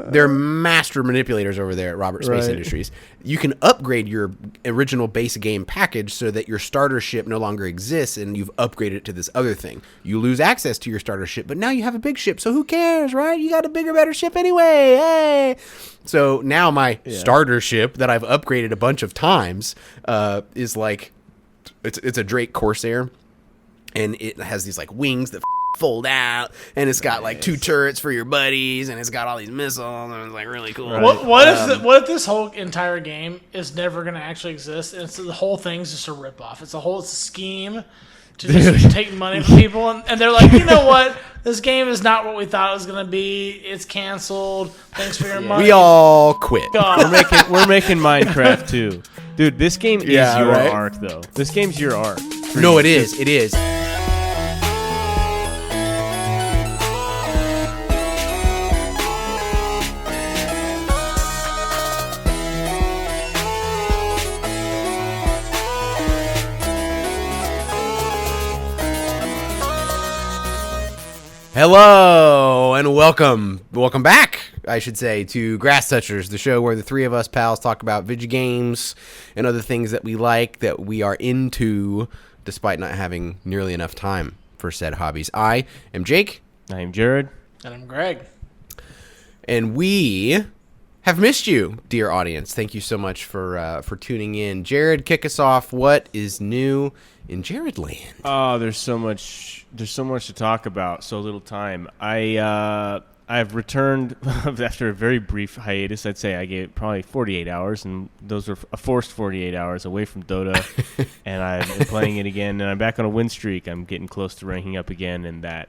They're master manipulators over there at Robert Space Industries. You can upgrade your original base game package so that your starter ship no longer exists and you've upgraded it to this other thing. You lose access to your starter ship, but now you have a big ship, so who cares, right? You got a bigger, better ship anyway. Hey! So now my starter ship that I've upgraded a bunch of times is like, it's a Drake Corsair, and it has these like wings that fold out, and it's got like 2 turrets for your buddies, and it's got all these missiles, and it's like really cool. Right. What if this whole entire game is never going to actually exist, and the whole thing's just a ripoff? It's a scheme to just take money from people, and they're like, you know what? This game is not what we thought it was going to be. It's canceled. Thanks for your money. We all quit. We're making Minecraft too, dude. This game is your arc, though. This game's your arc. No, it is. It is. Hello and welcome back, I should say, to Grasstouchers, the show where the three of us pals talk about video games and other things that we like, that we are into, despite not having nearly enough time for said hobbies. I am Jake. I am Jared. And I'm Greg. And we have missed you, dear audience. Thank you so much for tuning in. Jared, kick us off. What is new in Jared land? Oh, there's so much to talk about. So little time. I've returned after a very brief hiatus. I'd say I gave it probably 48 hours, and those were a forced 48 hours away from Dota. And I've been playing it again, and I'm back on a win streak. I'm getting close to ranking up again, and that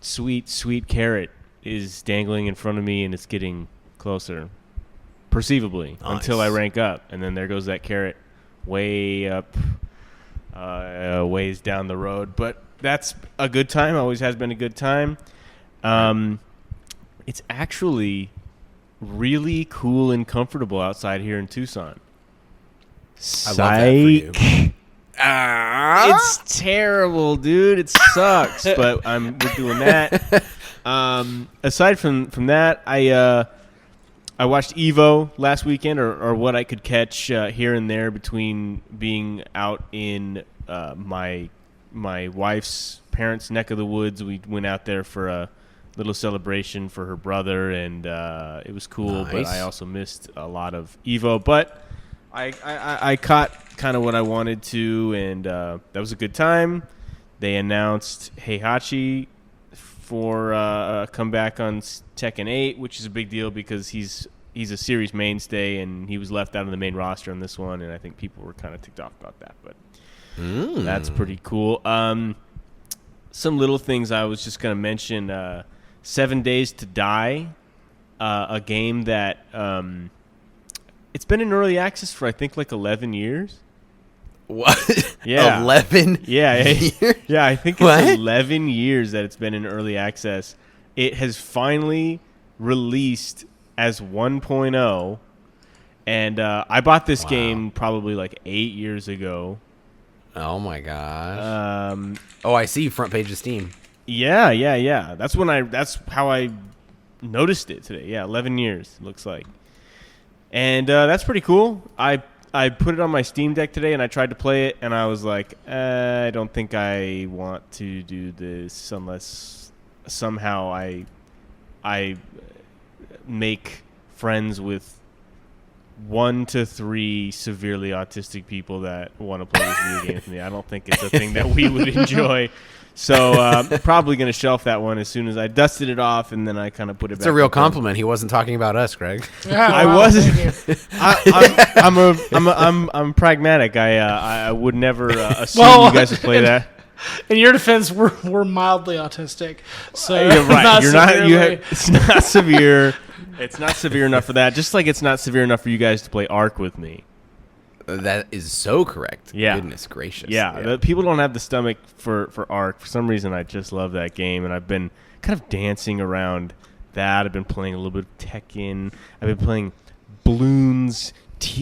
sweet carrot is dangling in front of me, and it's getting closer, perceivably, until I rank up. And then there goes that carrot way up, ways down the road. But that's a good time. Always has been a good time. It's actually really cool and comfortable outside here in Tucson. I love that for you. It's terrible, dude. It sucks, but we're doing that. Aside from that, I watched Evo last weekend, or what I could catch here and there between being out in my wife's parents' neck of the woods. We went out there for a little celebration for her brother, and it was cool. Nice. But I also missed a lot of Evo. But I caught kind of what I wanted to, and that was a good time. They announced Heihachi for a comeback on Tekken 8, which is a big deal because he's a series mainstay, and he was left out of the main roster on this one, and I think people were kind of ticked off about that. But that's pretty cool. Some little things I was just going to mention. 7 Days to Die, a game that it's been in early access for, I think, like 11 years. What? Yeah. 11 years? Yeah, I think it's 11 years that it's been in early access. It has finally released as 1.0, and I bought this game probably like 8 years ago. Oh my gosh. I see front page of Steam. Yeah. That's how I noticed it today. Yeah, 11 years it looks like. And that's pretty cool. I put it on my Steam Deck today, and I tried to play it, and I was like, I don't think I want to do this unless somehow I make friends with 1 to 3 severely autistic people that want to play this video game with me. I don't think it's a thing that we would enjoy. So probably going to shelf that one as soon as I dusted it off, and then I kind of put it back. It's a real compliment. He wasn't talking about us, Greg. I wasn't. I'm pragmatic. I would never assume you guys would play that. In your defense, we're mildly autistic, so you're right. It's not severe. It's not severe enough for that. Just like it's not severe enough for you guys to play Ark with me. That is so correct. Yeah. Goodness gracious. Yeah. People don't have the stomach for Ark. For some reason, I just love that game, and I've been kind of dancing around that. I've been playing a little bit of Tekken. I've been playing Bloons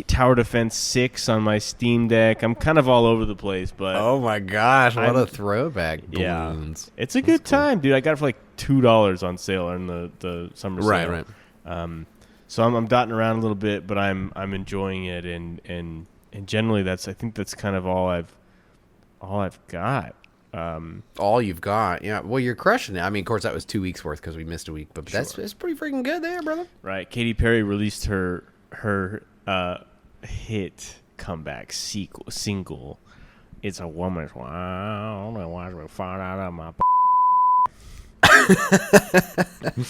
Tower Defense 6 on my Steam Deck. I'm kind of all over the place, but oh my gosh, what a throwback! Bloons. It's a good time, dude. I got it for like $2 on sale in the summer sale. Right. So I'm dotting around a little bit, but I'm enjoying it, and generally I think that's kind of all I've got. All you've got, yeah. Well, you're crushing it. I mean, of course, that was 2 weeks worth because we missed a week, but Sure. that's pretty freaking good there, brother. Right. Katy Perry released her hit comeback single. It's a woman's world. And watch me fall out of my.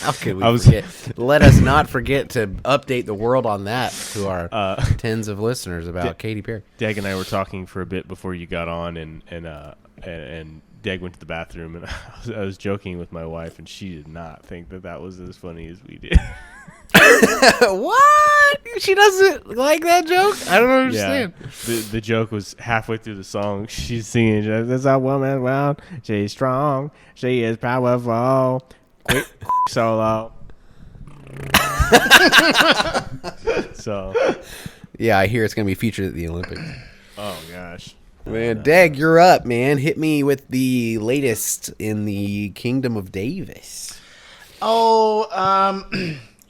How could we forget? Let us not forget to update the world on that to our tens of listeners about Katy Perry. Dag and I were talking for a bit before you got on, and Dag went to the bathroom, and I was joking with my wife, and she did not think that was as funny as we did. What? She doesn't like that joke? I don't understand. Yeah. The joke was halfway through the song. She's singing, "There's a woman, well, she's strong, she is powerful, quick solo." So, yeah, I hear it's going to be featured at the Olympics. Oh gosh, man, Dag, you're up, man. Hit me with the latest in the Kingdom of Davis.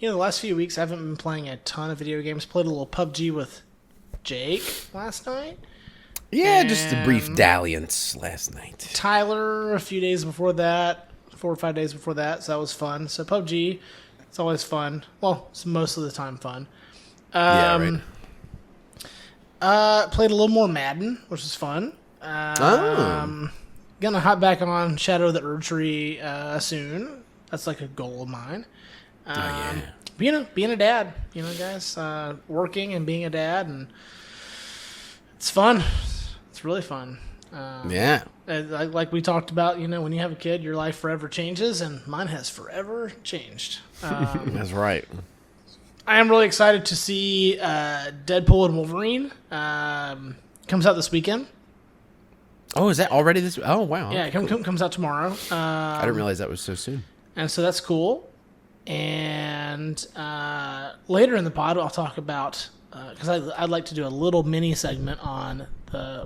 The last few weeks I haven't been playing a ton of video games. Played a little PUBG with Jake last night. Yeah, just a brief dalliance last night. Tyler a few days before that, 4 or 5 days before that, so that was fun. So PUBG, it's always fun. Well, it's most of the time fun. Yeah, right. Played a little more Madden, which was fun. Gonna hop back on Shadow of the Erdtree soon. That's like a goal of mine. Being a dad, guys, working and being a dad, and it's fun. It's really fun. Yeah. Like we talked about, when you have a kid, your life forever changes, and mine has forever changed. That's right. I am really excited to see Deadpool and Wolverine. Comes out this weekend. Oh, is that already this? Oh, wow. Yeah, it comes out tomorrow. I didn't realize that was so soon. And so that's cool. And later in the pod, I'll talk about, because I'd like to do a little mini segment on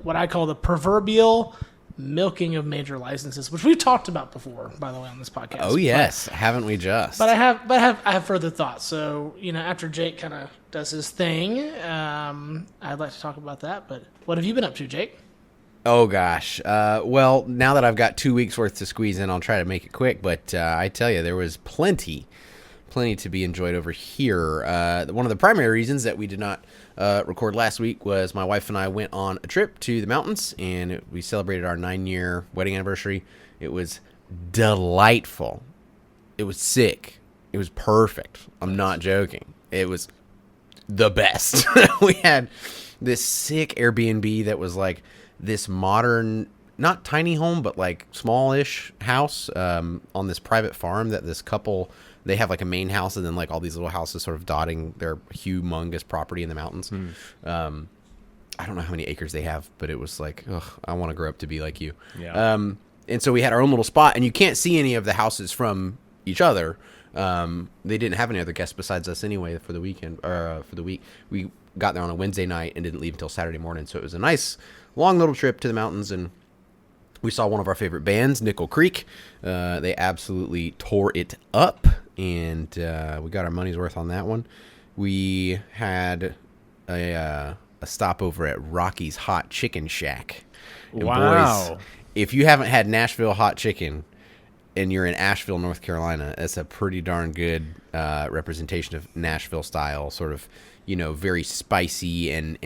what I call the proverbial milking of major licenses, which we've talked about before, by the way, on this podcast. Oh yes, haven't we just? But I have further thoughts. So after Jake kind of does his thing, I'd like to talk about that. But what have you been up to, Jake? Oh gosh. Well, now that I've got 2 weeks worth to squeeze in, I'll try to make it quick. But I tell you, there was plenty to be enjoyed over here. One of the primary reasons that we did not record last week was my wife and I went on a trip to the mountains, and we celebrated our 9-year wedding anniversary. It was delightful. It was sick. It was perfect. I'm not joking. It was the best. We had this sick Airbnb that was like this modern, not tiny home, but like smallish house on this private farm that this couple, they have like a main house and then like all these little houses sort of dotting their humongous property in the mountains. I don't know how many acres they have, but it was like, ugh, I want to grow up to be like you. Yeah. And so we had our own little spot, and you can't see any of the houses from each other. They didn't have any other guests besides us anyway for the weekend, or for the week. We got there on a Wednesday night and didn't leave until Saturday morning. So it was a nice long little trip to the mountains, and we saw one of our favorite bands, Nickel Creek. They absolutely tore it up, and we got our money's worth on that one. We had a stopover at Rocky's Hot Chicken Shack. And wow. Boys, if you haven't had Nashville hot chicken and you're in Asheville, North Carolina, that's a pretty darn good representation of Nashville style, sort of, very spicy and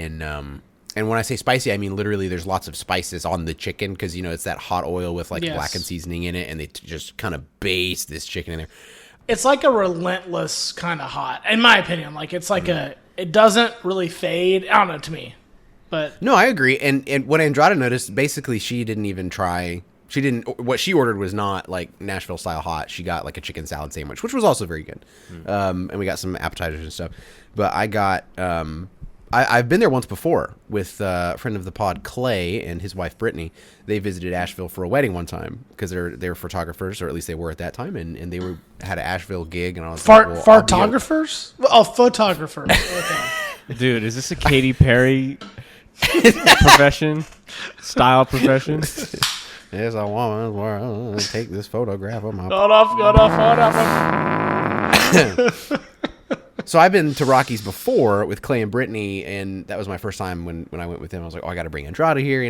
when I say spicy, I mean literally there's lots of spices on the chicken because, it's that hot oil with like blackened seasoning in it, and they just kind of baste this chicken in there. It's like a relentless kind of hot, in my opinion. Like it's like it doesn't really fade. I don't know, to me. But no, I agree. And what Andrada noticed, basically what she ordered was not like Nashville style hot. She got like a chicken salad sandwich, which was also very good. And we got some appetizers and stuff. But I got, I've been there once before with a friend of the pod, Clay, and his wife, Brittany. They visited Asheville for a wedding one time because they're photographers, or at least they were at that time. And they had an Asheville gig. And I was photographers? Oh, photographers. Okay. Dude, is this a Katy Perry profession? Style profession? Yes, I want to take this photograph of my... Hold off. So I've been to Rockies before with Clay and Brittany, and that was my first time when I went with them. I was like, oh, I got to bring Andrada here,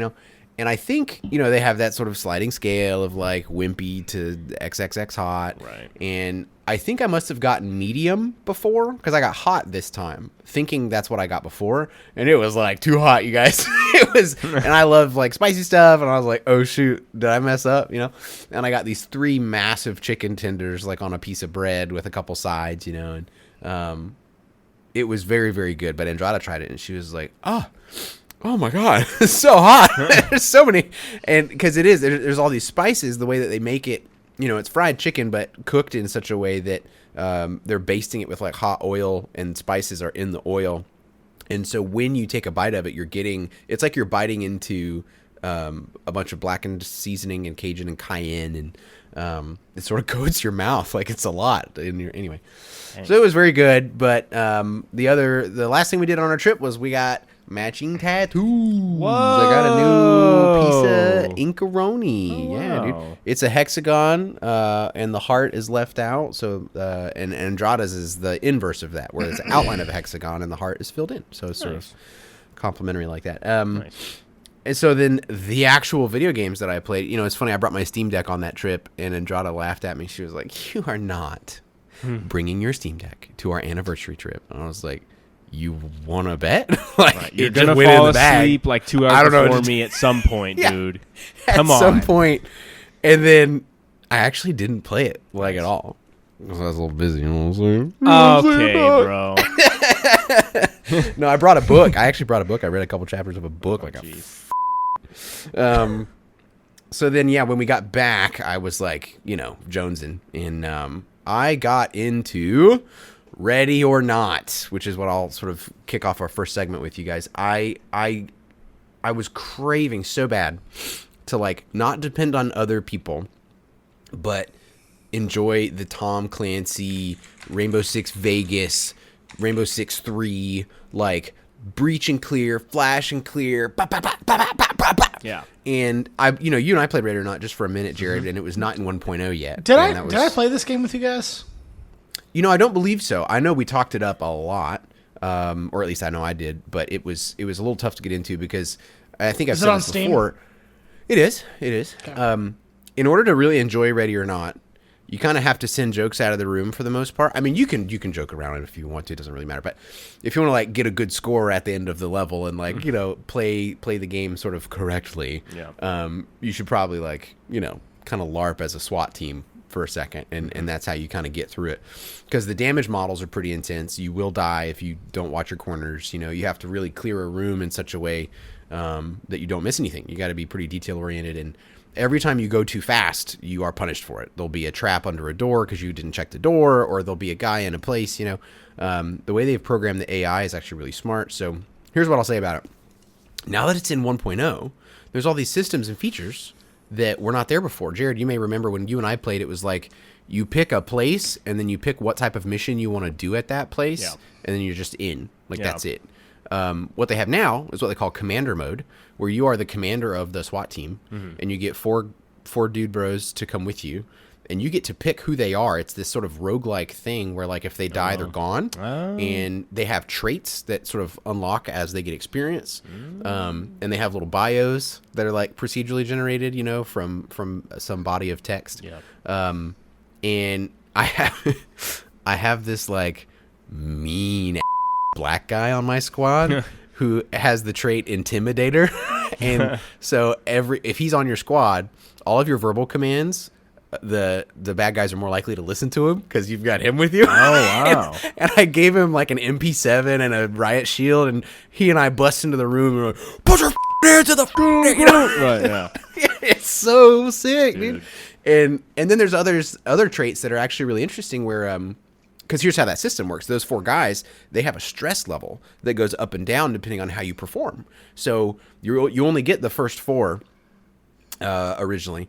And I think, they have that sort of sliding scale of like wimpy to XXX hot. Right. And I think I must have gotten medium before because I got hot this time, thinking that's what I got before. And it was like too hot, you guys. And I love like spicy stuff. And I was like, oh, shoot, did I mess up? And I got these 3 massive chicken tenders like on a piece of bread with a couple sides, and it was very, very good. But Andrada tried it and she was like, oh my God, it's so hot. There's so many. And because there's all these spices, the way that they make it, it's fried chicken, but cooked in such a way that they're basting it with like hot oil and spices are in the oil. And so when you take a bite of it, it's like you're biting into a bunch of blackened seasoning and Cajun and cayenne. And it sort of coats your mouth. Like it's a lot anyway. So it was very good. But the last thing we did on our trip was we got matching tattoos. Whoa. I got a new piece of Inkaroni. Oh, yeah, wow. dude. It's a hexagon, and the heart is left out. So, and Andrada's is the inverse of that, where it's an outline of a hexagon and the heart is filled in. So it's sort of complimentary like that. Nice. And so then the actual video games that I played, it's funny. I brought my Steam Deck on that trip, and Andrada laughed at me. She was like, "You are not bringing your Steam Deck to our anniversary trip." And I was like, you want to bet? You're going to fall asleep like 2 hours before me at some point, yeah, dude. Come on. At some point. And then I actually didn't play it at all. Because I was a little busy, you know what I'm saying? Okay, bro. No, I brought a book. I actually brought a book. I read a couple chapters of a book. So then, when we got back, I was like, jonesing. And I got into Ready or Not, which is what I'll sort of kick off our first segment with you guys. I was craving so bad to like not depend on other people, but enjoy the Tom Clancy, Rainbow Six Vegas, Rainbow Six 3, like breach and clear, flash and clear, yeah. And you and I played Ready or Not just for a minute, Jared, and it was not in 1.0 yet. Did I play this game with you guys? I don't believe so. I know we talked it up a lot, or at least I know I did, but it was a little tough to get into because I think I've said this before. It is. Okay. In order to really enjoy Ready or Not, you kind of have to send jokes out of the room for the most part. I mean, you can joke around if you want to. It doesn't really matter. But if you want to like get a good score at the end of the level and like play the game sort of correctly, you should probably like kind of LARP as a SWAT team for a second, and that's how you kind of get through it, because the damage models are pretty intense. You will die if you don't watch your corners. You have to really clear a room in such a way that you don't miss anything. You got to be pretty detail oriented, and every time you go too fast, you are punished for it. There'll be a trap under a door because you didn't check the door, or there'll be a guy in a place. The way they've programmed the AI is actually really smart. So here's what I'll say about it. Now that it's in 1.0, there's all these systems and features that were not there before. Jared, you may remember when you and I played, it was like you pick a place and then you pick what type of mission you want to do at that place, and then you're just in. That's it. What they have now is what they call commander mode, where you are the commander of the SWAT team, and you get four dude bros to come with you, and you get to pick who they are. It's this sort of roguelike thing where like if they die, they're gone, and they have traits that sort of unlock as they get experience, and they have little bios that are like procedurally generated, from some body of text. And I have this like mean black guy on my squad who has the trait Intimidator, and so if he's on your squad, all of your verbal commands, the bad guys are more likely to listen to him because you've got him with you. Oh, wow. and I gave him like an MP7 and a riot shield, and he and I bust into the room and we're like, put your hands to the right, yeah. It's so sick, dude. And then there's other traits that are actually really interesting where because here's how that system works. Those 4 guys, they have a stress level that goes up and down depending on how you perform. So you only get the first 4 originally,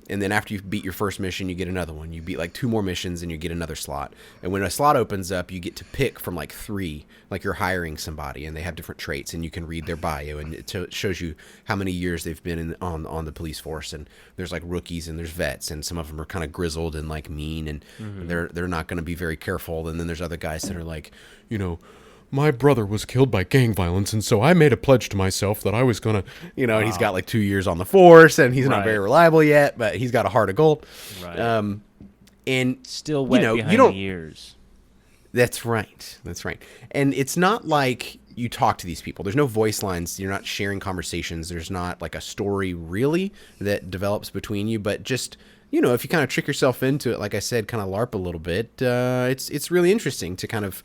and then after you beat your first mission, you get another one. You beat like 2 more missions and you get another slot, and when a slot opens up, you get to pick from like 3, like you're hiring somebody and they have different traits, and you can read their bio, and it shows you how many years they've been on the police force. And there's like rookies and there's vets, and some of them are kind of grizzled and like mean, and they're not going to be very careful. And then there's other guys that are like, my brother was killed by gang violence, and so I made a pledge to myself that I was going to, and he's got like 2 years on the force, and he's not very reliable yet, but he's got a heart of gold. Right. And still wet behind the ears. That's right. And it's not like you talk to these people. There's no voice lines. You're not sharing conversations. There's not like a story really that develops between you, but just, if you kind of trick yourself into it, like I said, kind of LARP a little bit, it's really interesting to kind of,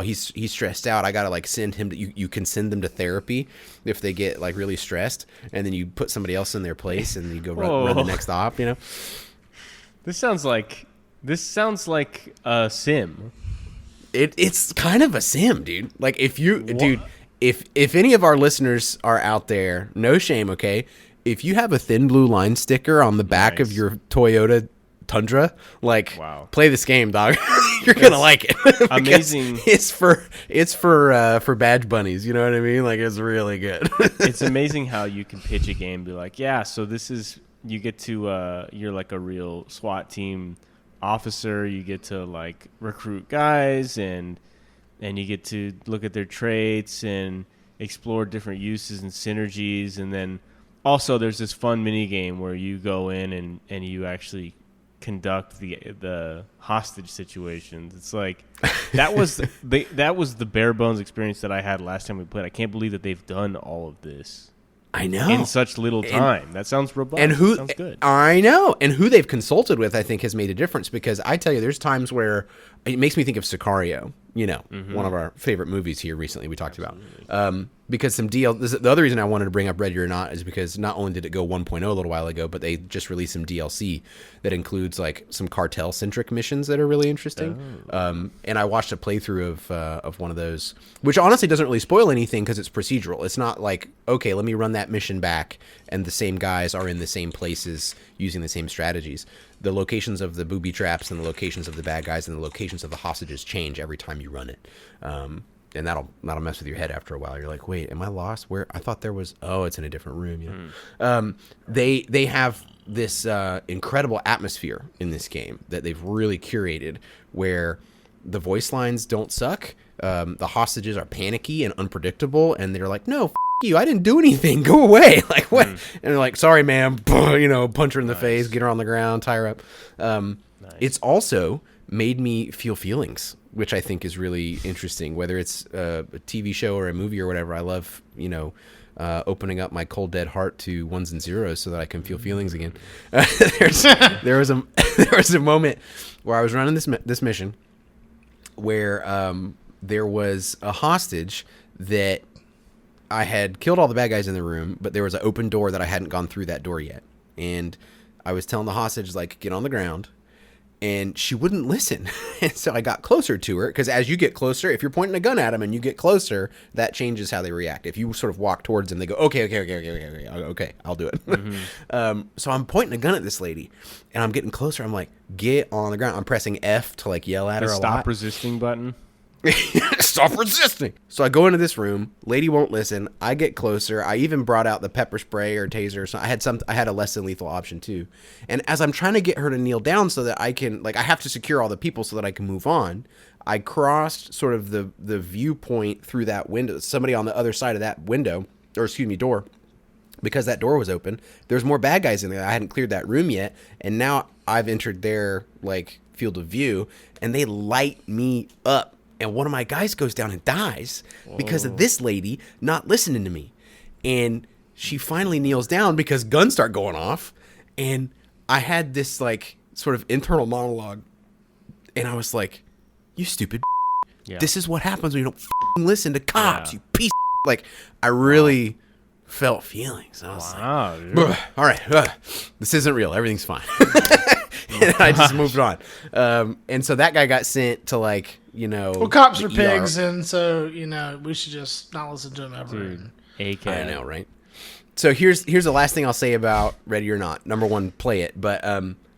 he's stressed out. I got to like send him to, you can send them to therapy if they get like really stressed, and then you put somebody else in their place and you go run the next op, This sounds like a sim. It's kind of a sim, dude. Like if any of our listeners are out there, no shame, okay? If you have a thin blue line sticker on the back of your Toyota Tundra, play this game, dog. You're gonna like it. Amazing. It's for badge bunnies. You know what I mean? Like, it's really good. It's amazing how you can pitch a game and be like, yeah, so this is, you get to you're like a real SWAT team officer. You get to like recruit guys, and you get to look at their traits and explore different uses and synergies. And then also there's this fun mini game where you go in and you actually conduct the hostage situations. It's like that was the bare bones experience that I had last time we played. I can't believe that they've done all of this. I know, in such little time. That sounds robust. And sounds good. I know, and who they've consulted with, I think, has made a difference, because I tell you, there's times where it makes me think of Sicario. One of our favorite movies here recently we talked about. Because the other reason I wanted to bring up Ready or Not is because not only did it go 1.0 a little while ago, but they just released some DLC that includes like some cartel-centric missions that are really interesting. And I watched a playthrough of one of those, which honestly doesn't really spoil anything because it's procedural. It's not like, okay, let me run that mission back and the same guys are in the same places using the same strategies. The locations of the booby traps and the locations of the bad guys and the locations of the hostages change every time you run it. And that'll mess with your head after a while. You're like, wait, am I lost? Where? I thought there was. Oh, it's in a different room. They have this incredible atmosphere in this game that they've really curated, where the voice lines don't suck. The hostages are panicky and unpredictable, and they're like, no, you, I didn't do anything. Go away. Like, what? And they're like, sorry, ma'am. Punch her in the face, get her on the ground, tie her up. It's also made me feel feelings, which I think is really interesting, whether it's a TV show or a movie or whatever. I love, opening up my cold, dead heart to ones and zeros so that I can feel feelings again. There was a moment where I was running this mission where there was a hostage that I had killed all the bad guys in the room, but there was an open door that I hadn't gone through that door yet. And I was telling the hostage, like, get on the ground. And she wouldn't listen. And so I got closer to her, because as you get closer, if you're pointing a gun at them and you get closer, that changes how they react. If you sort of walk towards them, they go, okay, I'll do it. So I'm pointing a gun at this lady, and I'm getting closer. I'm like, get on the ground. I'm pressing F to like yell at her a lot. Stop resisting button. Stop resisting. So I go into this room. Lady won't listen. I get closer. I even brought out the pepper spray or taser. So I had a less than lethal option too. And as I'm trying to get her to kneel down so that I can, like, I have to secure all the people so that I can move on, I crossed sort of the viewpoint through that window. Somebody on the other side of that window, or excuse me, door. Because that door was open, there's more bad guys in there. I hadn't cleared that room yet, and now I've entered their like field of view, and they light me up. And one of my guys goes down and dies because of this lady not listening to me. And she finally kneels down because guns start going off. And I had this like sort of internal monologue. And I was like, you stupid. Yeah. This is what happens when you don't listen to cops, you piece of. Like, I really felt feelings. I was like, all right, this isn't real. Everything's fine. And I just moved on. And so that guy got sent to like, well, cops are pigs, and so we should just not listen to him ever. Dude, I know, right? So here's the last thing I'll say about Ready or Not. Number one, play it. But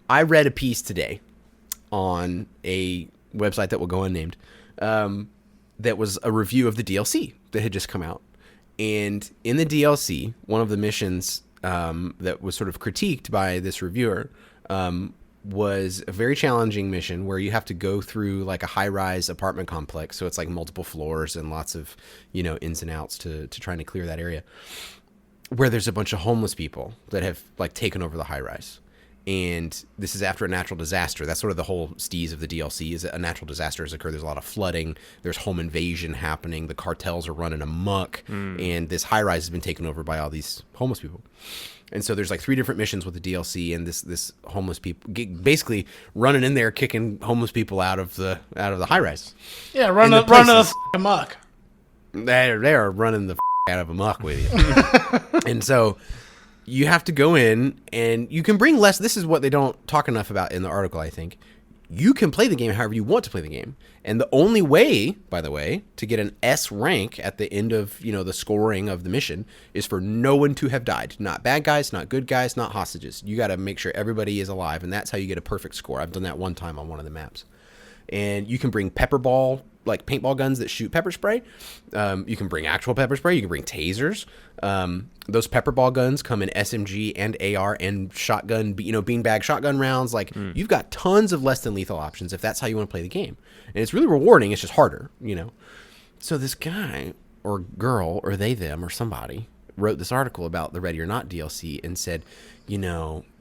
I read a piece today on a website that will go unnamed that was a review of the DLC that had just come out. And in the DLC, one of the missions that was sort of critiqued by this reviewer was a very challenging mission where you have to go through like a high-rise apartment complex. So it's like multiple floors and lots of, ins and outs to trying to clear that area, where there's a bunch of homeless people that have like taken over the high-rise. And this is after a natural disaster. That's sort of the whole steez of the DLC, is that a natural disaster has occurred. There's a lot of flooding. There's home invasion happening. The cartels are running amok. And this high-rise has been taken over by all these homeless people. And so there's like 3 different missions with the DLC, and this homeless people basically running in there, kicking homeless people out of the high-rise. Yeah, running the amok. They are running the out of amok with you. And so you have to go in, and you can bring less. This is what they don't talk enough about in the article, I think. You can play the game however you want to play the game. And the only way, by the way, to get an S rank at the end of, the scoring of the mission is for no one to have died. Not bad guys, not good guys, not hostages. You got to make sure everybody is alive, and that's how you get a perfect score. I've done that one time on one of the maps. And you can bring like paintball guns that shoot pepper spray. You can bring actual pepper spray. You can bring tasers. Those pepper ball guns come in SMG and AR and shotgun, beanbag shotgun rounds. Like, you've got tons of less than lethal options if that's how you want to play the game. And it's really rewarding. It's just harder, So this guy or girl or they, them or somebody wrote this article about the Ready or Not DLC and said,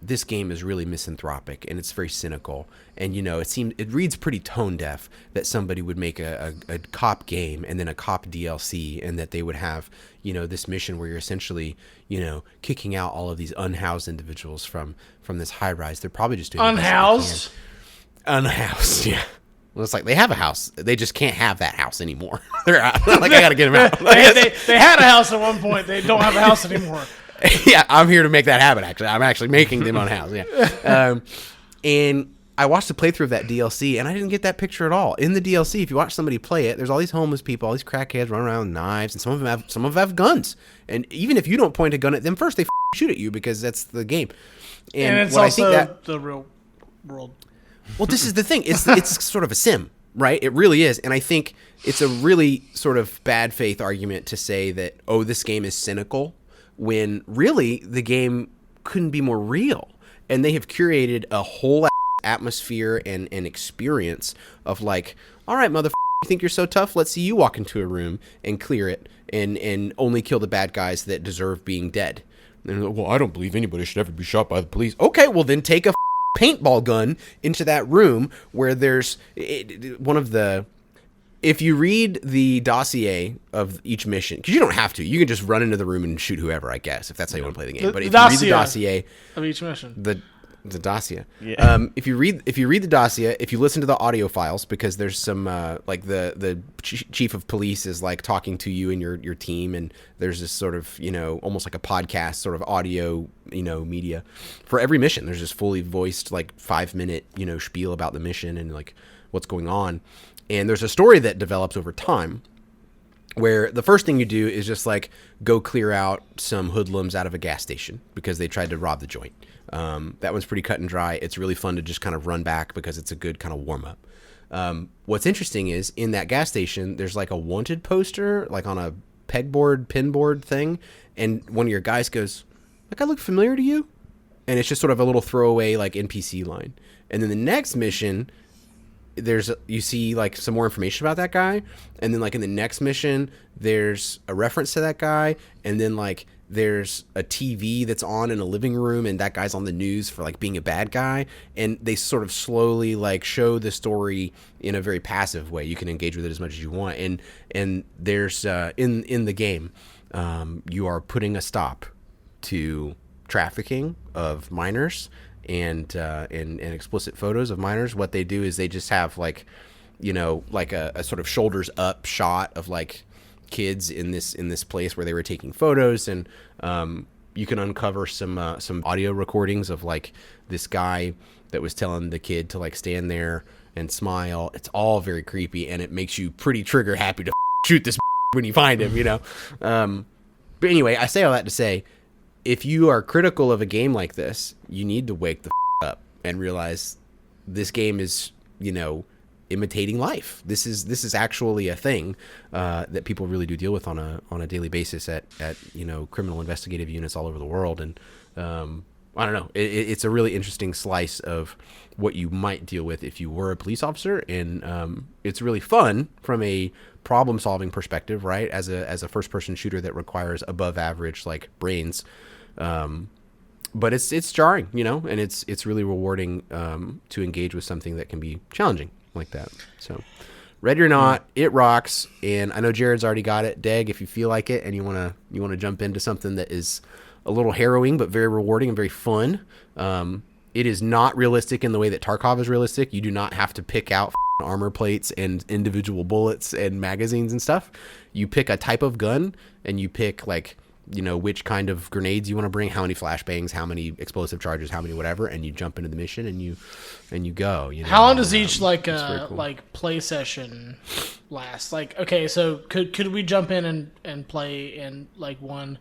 this game is really misanthropic and it's very cynical. And, it reads pretty tone deaf that somebody would make a cop game and then a cop DLC, and that they would have, this mission where you're essentially, kicking out all of these unhoused individuals from this high rise. They're probably just doing unhoused. Unhoused, yeah. Well, it's like they have a house. They just can't have that house anymore. They're out. Like, I got to get them out. they had a house at one point. They don't have a house anymore. Yeah, I'm here to make that happen, actually. I'm actually making them unhoused, yeah. And I watched the playthrough of that DLC, and I didn't get that picture at all. In the DLC, if you watch somebody play it, there's all these homeless people, all these crackheads running around with knives, and some of them have guns. And even if you don't point a gun at them first, they shoot at you because that's the game. And it's also the real world. Well, this is the thing. It's sort of a sim, right? It really is. And I think it's a really sort of bad faith argument to say that, this game is cynical, when really the game couldn't be more real. And they have curated a whole atmosphere and experience of like, all right, motherfucker, you think you're so tough? Let's see you walk into a room and clear it and only kill the bad guys that deserve being dead. And, well, I don't believe anybody should ever be shot by the police. Okay, well then take a paintball gun into that room where there's if you read the dossier of each mission, because you don't have to, you can just run into the room and shoot whoever, I guess, if that's how you want to play the game. But if you read the dossier of each mission, the dossier, yeah. If you read the dossier, if you listen to the audio files, because there's some like the chief of police is like talking to you and your team, and there's this sort of almost like a podcast sort of audio media for every mission. There's this fully voiced like 5-minute spiel about the mission and like what's going on. And there's a story that develops over time where the first thing you do is just like go clear out some hoodlums out of a gas station because they tried to rob the joint. That one's pretty cut and dry. It's really fun to just kind of run back because it's a good kind of warm up. What's interesting is in that gas station, there's like a wanted poster, like on a pinboard thing. And one of your guys goes, "That guy look familiar to you?" And it's just sort of a little throwaway like NPC line. And then the next mission, you see like some more information about that guy, and then like in the next mission there's a reference to that guy, and then like there's a TV that's on in a living room and that guy's on the news for like being a bad guy, and they sort of slowly like show the story in a very passive way. You can engage with it as much as you want, and there's in the game you are putting a stop to trafficking of minors and explicit photos of minors. What they do is they just have like, like a sort of shoulders up shot of like kids in this place where they were taking photos, and you can uncover some audio recordings of like this guy that was telling the kid to like stand there and smile. It's all very creepy, and it makes you pretty trigger happy to shoot this when you find him, But anyway, I say all that to say, if you are critical of a game like this, you need to wake the up and realize this game is, imitating life. This is actually a thing that people really do deal with on a daily basis at criminal investigative units all over the world. And I don't know, it's a really interesting slice of what you might deal with if you were a police officer, and it's really fun from a problem solving perspective, right? As a first person shooter that requires above average like brains. But it's jarring, and it's really rewarding to engage with something that can be challenging like that. So, ready or not, it rocks. And I know Jared's already got it. Deg, if you feel like it and you wanna jump into something that is a little harrowing but very rewarding and very fun. It is not realistic in the way that Tarkov is realistic. You do not have to pick out armor plates and individual bullets and magazines and stuff. You pick a type of gun and you pick which kind of grenades you want to bring, how many flashbangs, how many explosive charges, how many whatever, and you jump into the mission and you go. How long does each cool. Play session last? Okay, so could we jump in and play in one?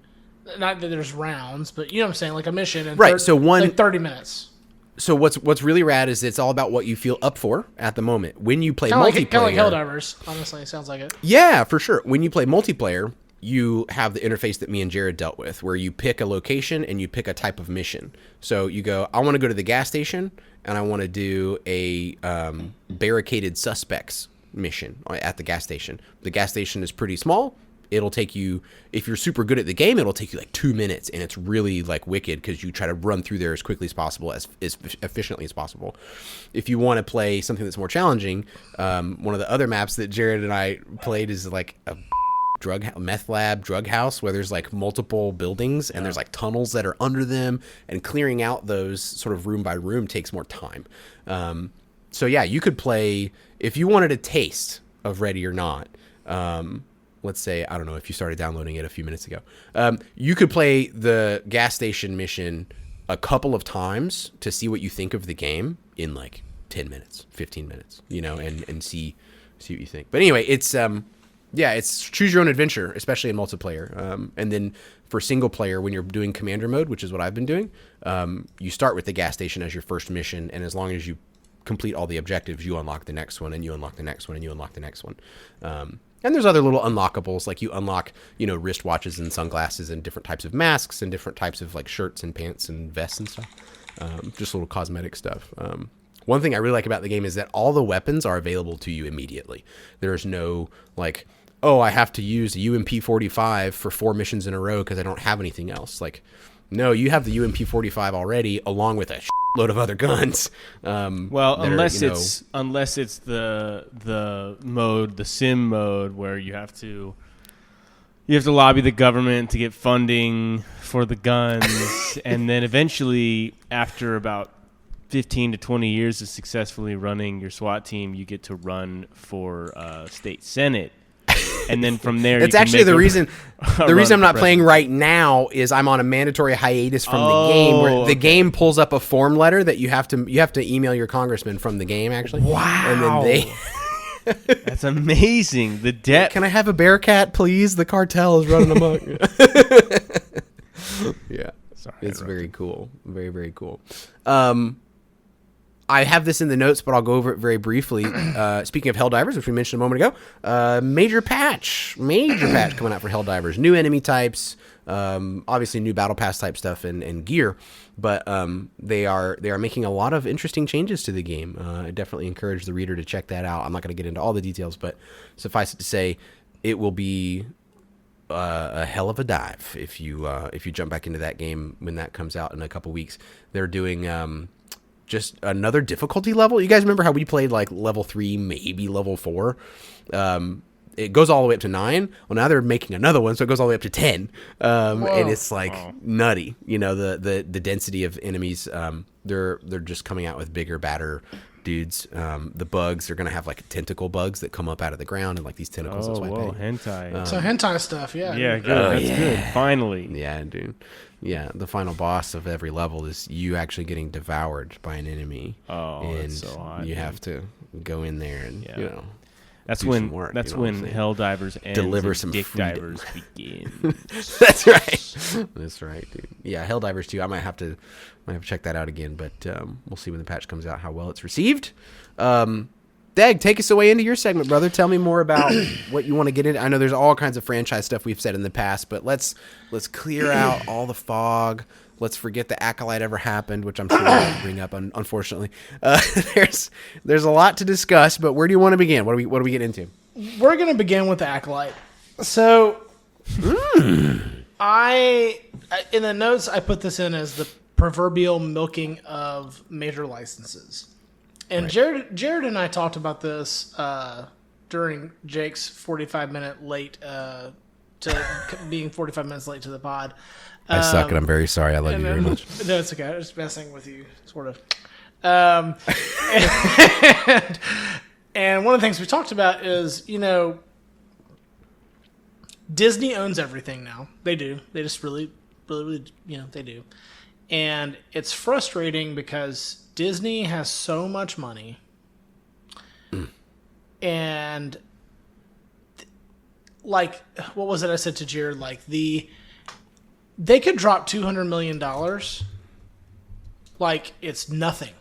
Not that there's rounds, but you know what I'm saying, like a mission. And right. So 30 minutes. So what's really rad is it's all about what you feel up for at the moment. When you play multiplayer, kind of like Helldivers. Honestly, it sounds like it. Yeah, for sure. When you play multiplayer, you have the interface that me and Jared dealt with, where you pick a location and you pick a type of mission. So you go, I want to go to the gas station and I want to do a barricaded suspects mission at the gas station. The gas station is pretty small. It'll take you, if you're super good at the game, it'll take you 2 minutes, and it's really wicked because you try to run through there as quickly as possible, as efficiently as possible. If you want to play something that's more challenging, one of the other maps that Jared and I played is a meth lab drug house where there's multiple buildings and there's tunnels that are under them, and clearing out those sort of room by room takes more time. So yeah, you could play, if you wanted a taste of Ready or Not, let's say, I don't know if you started downloading it a few minutes ago, you could play the gas station mission a couple of times to see what you think of the game in 10 minutes, 15 minutes, and see what you think. But anyway, it's choose your own adventure, especially in multiplayer. And then for single player, when you're doing commander mode, which is what I've been doing, you start with the gas station as your first mission, and as long as you complete all the objectives, you unlock the next one, and you unlock the next one, and you unlock the next one. And there's other little unlockables, like you unlock, wristwatches and sunglasses and different types of masks and different types of shirts and pants and vests and stuff. Just little cosmetic stuff. One thing I really like about the game is that all the weapons are available to you immediately. There's no I have to use a UMP-45 for 4 missions in a row because I don't have anything else. No, you have the UMP-45 already, along with a load of other guns. Unless it's the mode, the sim mode, where you have to lobby the government to get funding for the guns, and then eventually, after about 15 to 20 years of successfully running your SWAT team, you get to run for state senate. And then from there, it's actually the reason I'm not playing right now is I'm on a mandatory hiatus from the game, where the game pulls up a form letter that you have to email your congressman from the game, actually. Wow. And then that's amazing. The debt. Can I have a Bearcat, please? The cartel is running amok. Yeah. Sorry, it's very cool. Very, very cool. I have this in the notes, but I'll go over it very briefly. Speaking of Helldivers, which we mentioned a moment ago, major patch coming out for Helldivers. New enemy types, obviously new battle pass type stuff and gear, but they are making a lot of interesting changes to the game. I definitely encourage the reader to check that out. I'm not going to get into all the details, but suffice it to say, it will be a hell of a dive if you jump back into that game when that comes out in a couple weeks. They're doing just another difficulty level. You guys remember how we played level 3, maybe level 4? It goes all the way up to 9. Well, now they're making another one, so it goes all the way up to 10. And it's nutty. The density of enemies. They're just coming out with bigger, badder dudes. The bugs, they're gonna have tentacle bugs that come up out of the ground and these tentacles. Hentai. So hentai stuff, yeah. Yeah, good. That's good. Finally. Yeah, dude. Yeah, the final boss of every level is you actually getting devoured by an enemy. Oh, and that's so hot. You have to go in there and That's do when some work. that's you know what when I'm saying? Helldivers ends Deliver and some Dick freedom. Divers begin. That's right. That's right, dude. Yeah, Helldivers 2. I might have to check that out again, but we'll see when the patch comes out how well it's received. Dag, take us away into your segment, brother. Tell me more about what you want to get into. I know there's all kinds of franchise stuff we've said in the past, but let's clear out all the fog. Let's forget the Acolyte ever happened, which I'm sure we'll bring up, unfortunately. There's a lot to discuss, but where do you want to begin? What do we get into? We're going to begin with the Acolyte. So, I in the notes, I put this in as the proverbial milking of major licenses. And right. Jared and I talked about this during Jake's 45-minute late to being 45 minutes late to the pod. I suck, and I'm very sorry. I love you very much. No, it's okay. I was just messing with you, sort of. And one of the things we talked about is, Disney owns everything now. They do. They just really, they do. And it's frustrating because Disney has so much money. And, what was it I said to Jared? They could drop $200 million like it's nothing.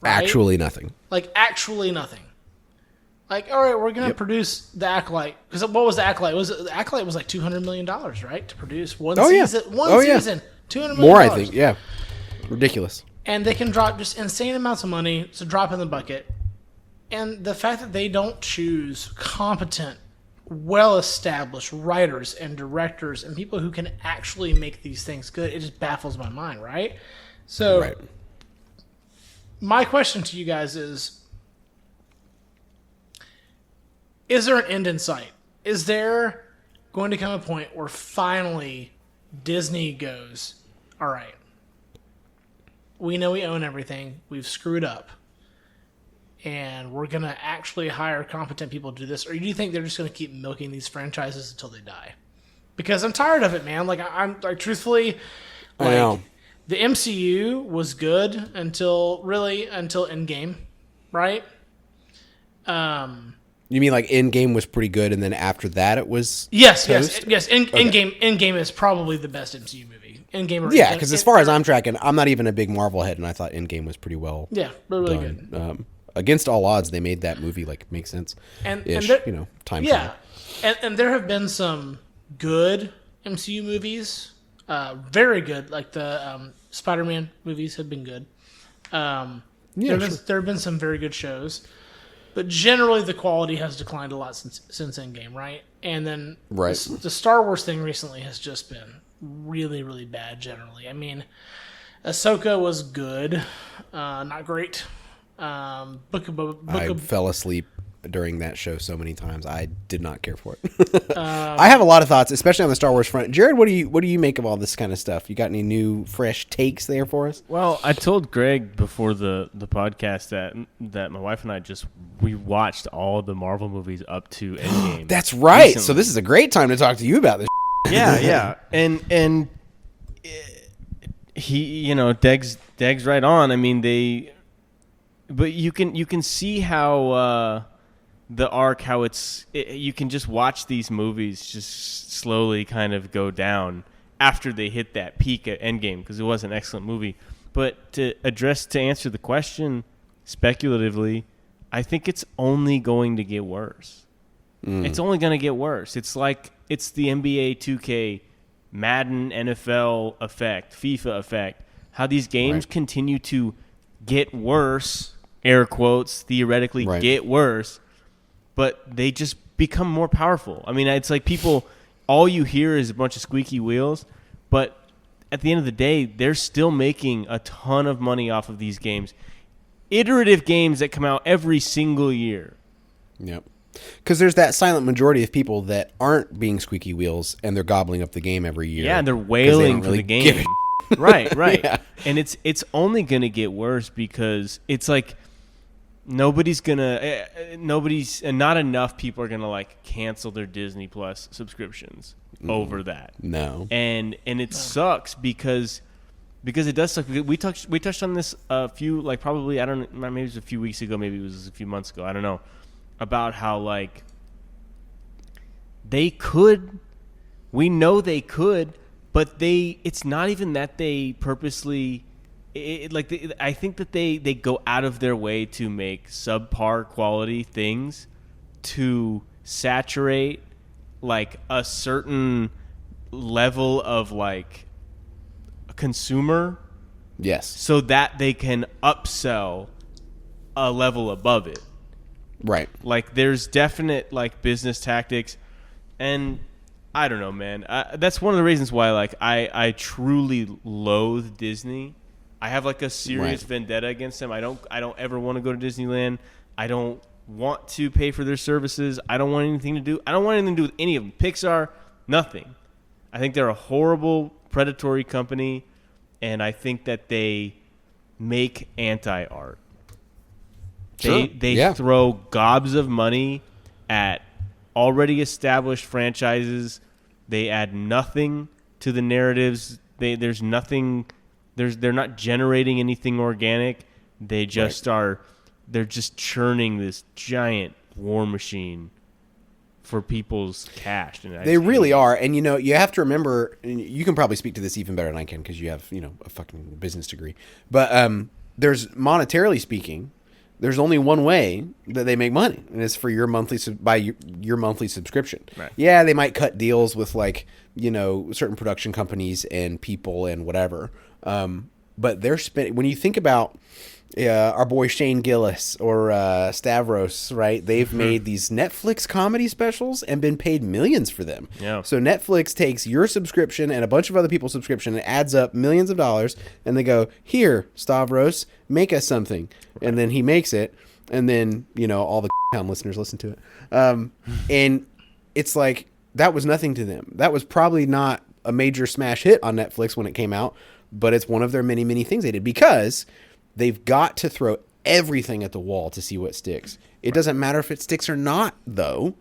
Right? Actually nothing. Actually nothing. All right, we're going to produce the Acolyte. Because what was the Acolyte? The Acolyte was $200 million, right? To produce one season. Yeah. One season. $200 million. More, I think. Yeah. Ridiculous. And they can drop just insane amounts of money to drop in the bucket. And the fact that they don't choose competent, well-established writers and directors and people who can actually make these things good, it just baffles my mind, right? So, my question to you guys is there an end in sight? Is there going to come a point where finally Disney goes, all right, we know we own everything, we've screwed up, and we're going to actually hire competent people to do this? Or do you think they're just going to keep milking these franchises until they die? Because I'm tired of it, man. Truthfully, I know. The MCU was good until Endgame, right? You mean Endgame was pretty good, and then after that it was yes. Okay. Endgame is probably the best MCU movie. Yeah, because as far as I'm tracking, I'm not even a big Marvel head, and I thought Endgame was pretty well. Yeah, really done. good. Against all odds, they made that movie make sense. And time. Yeah, and there have been some good MCU movies, very good. The Spider-Man movies have been good. There have been some very good shows, but generally the quality has declined a lot since Endgame, right? And then the Star Wars thing recently has just been really, really bad. Generally, I mean, Ahsoka was good, not great. I fell asleep during that show so many times. I did not care for it. I have a lot of thoughts, especially on the Star Wars front. Jared, what do you make of all this kind of stuff? You got any new, fresh takes there for us? Well, I told Greg before the podcast that my wife and I we watched all the Marvel movies up to Endgame. That's right. Recently. So this is a great time to talk to you about this. Yeah. And he, Deg's right on. I mean, but you can see how the arc, how you can just watch these movies just slowly kind of go down after they hit that peak at Endgame, because it was an excellent movie. But to answer the question speculatively, I think it's only going to get worse. It's only going to get worse. It's it's the NBA 2K, Madden, NFL effect, FIFA effect, how these games continue to get worse, air quotes, theoretically get worse, but they just become more powerful. I mean, it's people, all you hear is a bunch of squeaky wheels, but at the end of the day, they're still making a ton of money off of these games. Iterative games that come out every single year. Yep. Because there's that silent majority of people that aren't being squeaky wheels, and they're gobbling up the game every year. Yeah, and they're wailing for the game. Right. Yeah. And it's only going to get worse because it's not enough people are going to cancel their Disney Plus subscriptions over that. No. And it sucks because it does suck. We touched on this a few, probably, I don't know, maybe it was a few weeks ago, maybe it was a few months ago, I don't know. about how like they could. We know they could, but it's not even that they purposely. I think that they go out of their way to make subpar quality things to saturate like a certain level of like a consumer. Yes. So that they can upsell a level above it. Right. Like there's definite like business tactics, and I don't know, man. That's one of the reasons why like I truly loathe Disney. I have like a serious vendetta against them. I don't ever want to go to Disneyland. I don't want to pay for their services. I don't want anything to do with any of them. Pixar, nothing. I think they're a horrible predatory company, and I think that they make anti-art. Sure. They throw gobs of money at already established franchises. They add nothing to the narratives. There's nothing. They're not generating anything organic. They just are. They're just churning this giant war machine for people's cash. And they really are. And, you have to remember, and you can probably speak to this even better than I can because you have, a fucking business degree. But there's, monetarily speaking, there's only one way that they make money, and it's for your monthly your monthly subscription. Right. Yeah, they might cut deals with like, certain production companies and people and whatever. But they're spending, when you think about our boy Shane Gillis or Stavros, right? They've made these Netflix comedy specials and been paid millions for them. Yeah. So Netflix takes your subscription and a bunch of other people's subscription and adds up millions of dollars, and they go, "Here, Stavros, make us something." Right. And then he makes it, and then, all the town listeners listen to it. And it's like, that was nothing to them. That was probably not a major smash hit on Netflix when it came out, but it's one of their many, many things they did, because they've got to throw everything at the wall to see what sticks. It doesn't matter if it sticks or not, though,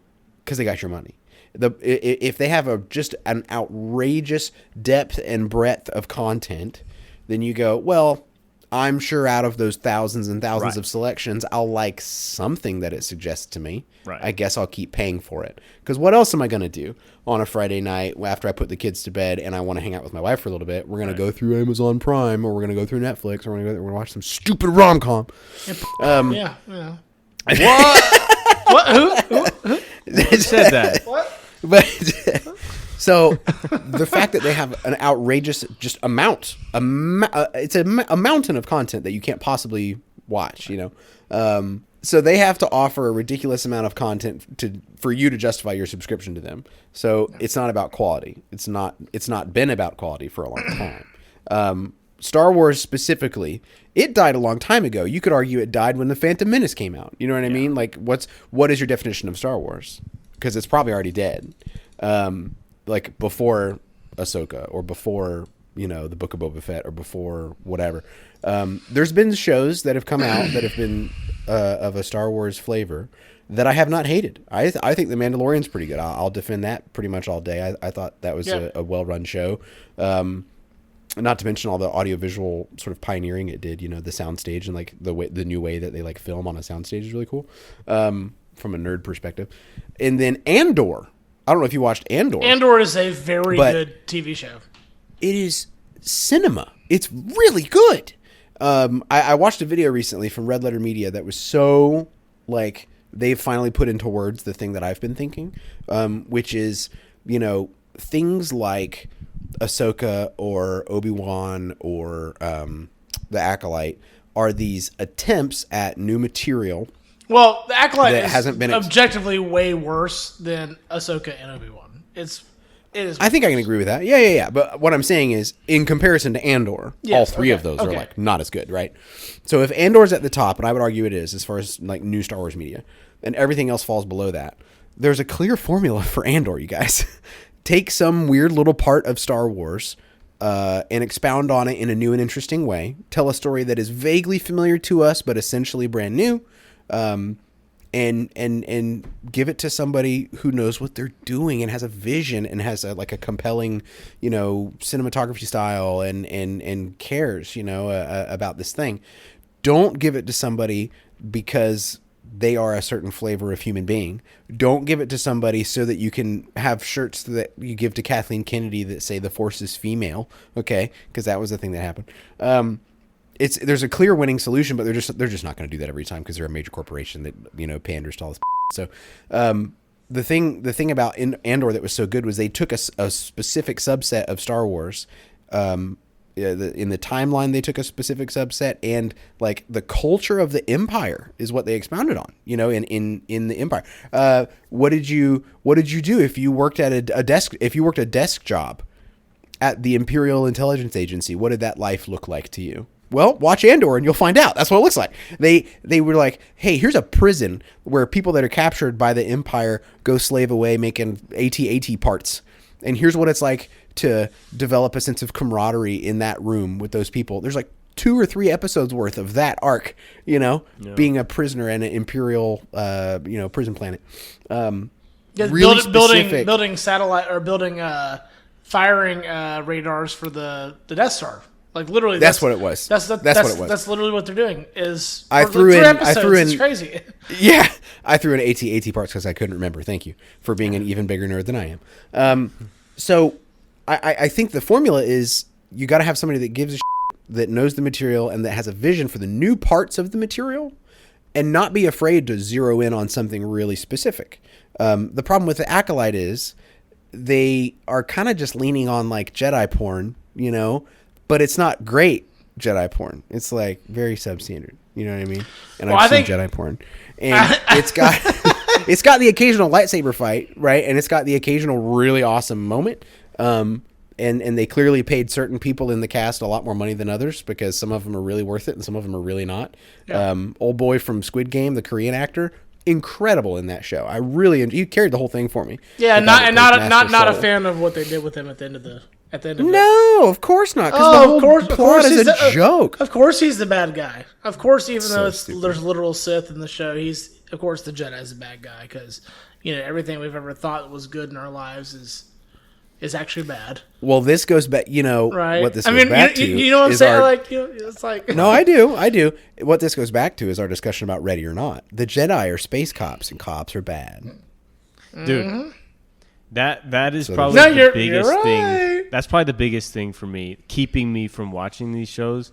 because they got your money. If they have just an outrageous depth and breadth of content, then you go, well, I'm sure out of those thousands and thousands of selections, I'll like something that it suggests to me. Right. I guess I'll keep paying for it. Because what else am I going to do on a Friday night after I put the kids to bed and I want to hang out with my wife for a little bit? We're going to go through Amazon Prime, or we're going to go through Netflix, or we're going to watch some stupid rom-com. Yeah. What? What? Who said that? What? But so the fact that they have an outrageous just amount, it's a mountain of content that you can't possibly watch, so they have to offer a ridiculous amount of content for you to justify your subscription to them. So it's not about quality. It's not been about quality for a long time. Star Wars specifically, it died a long time ago. You could argue it died when The Phantom Menace came out. You know what I mean? Like, what is your definition of Star Wars? Because it's probably already dead. Like before Ahsoka, or before, the Book of Boba Fett, or before whatever. There's been shows that have come out that have been of a Star Wars flavor that I have not hated. I think The Mandalorian's pretty good. I'll defend that pretty much all day. I thought that was a well-run show. Not to mention all the audiovisual sort of pioneering it did. The soundstage and like the new way that they like film on a soundstage is really cool from a nerd perspective. And then Andor. I don't know if you watched Andor. Andor is a very good TV show. It is cinema. It's really good. I watched a video recently from Red Letter Media that was so like they've finally put into words the thing that I've been thinking, which is, things like Ahsoka or Obi-Wan or The Acolyte are these attempts at new material. Well, The Acolyte hasn't been objectively way worse than Ahsoka and Obi-Wan. It is. I think I can agree with that. Yeah. But what I'm saying is, in comparison to Andor, all three of those are like not as good, right? So if Andor's at the top, and I would argue it is, as far as like new Star Wars media, and everything else falls below that, there's a clear formula for Andor, you guys. Take some weird little part of Star Wars and expound on it in a new and interesting way. Tell a story that is vaguely familiar to us, but essentially brand new. And give it to somebody who knows what they're doing and has a vision and has a compelling, cinematography style and cares, about this thing. Don't give it to somebody because they are a certain flavor of human being. Don't give it to somebody so that you can have shirts that you give to Kathleen Kennedy that say the Force is female. Okay, because that was the thing that happened. There's a clear winning solution, but they're just not going to do that every time because they're a major corporation that panders to all this. So the thing about Andor that was so good was they took a specific subset of Star Wars. In the timeline, they took a specific subset, and like the culture of the Empire is what they expounded on. In the Empire, what did you do if you worked at a desk? If you worked a desk job at the Imperial Intelligence Agency, what did that life look like to you? Well, watch Andor and you'll find out. That's what it looks like. They were like, hey, here's a prison where people that are captured by the Empire go slave away making AT-AT parts, and here's what it's like to develop a sense of camaraderie in that room with those people. There's like 2 or 3 episodes worth of that arc, being a prisoner in an Imperial, prison planet. Really building satellite or building firing radars for the Death Star. Like literally, that's what it was. That's what it was. That's literally what they're doing. I threw in. It's crazy. Yeah, I threw in AT-AT parts because I couldn't remember. Thank you for being an even bigger nerd than I am. So I think the formula is you got to have somebody that gives a shit, that knows the material and that has a vision for the new parts of the material, and not be afraid to zero in on something really specific. The problem with the Acolyte is they are kind of just leaning on like Jedi porn, but it's not great Jedi porn. It's like very substandard. You know what I mean? And I've seen Jedi porn, and it's got the occasional lightsaber fight, right? And it's got the occasional really awesome moment. And they clearly paid certain people in the cast a lot more money than others because some of them are really worth it and some of them are really not. Yeah. Old boy from Squid Game, the Korean actor, incredible in that show. I really he carried the whole thing for me. Yeah, not a fan of what they did with him at the end of the. No, of course not. Because the whole plot is a joke. Of course, he's the bad guy. Of course, even though there's literal Sith in the show, he's of course the Jedi is a bad guy because everything we've ever thought was good in our lives is actually bad. Well, this goes back. Right. What this goes back to. You know what I'm saying? It's like. No, I do. What this goes back to is our discussion about Ready or Not. The Jedi are space cops, and cops are bad. Dude. Mm-hmm. That is probably the biggest thing. That's probably the biggest thing for me, keeping me from watching these shows.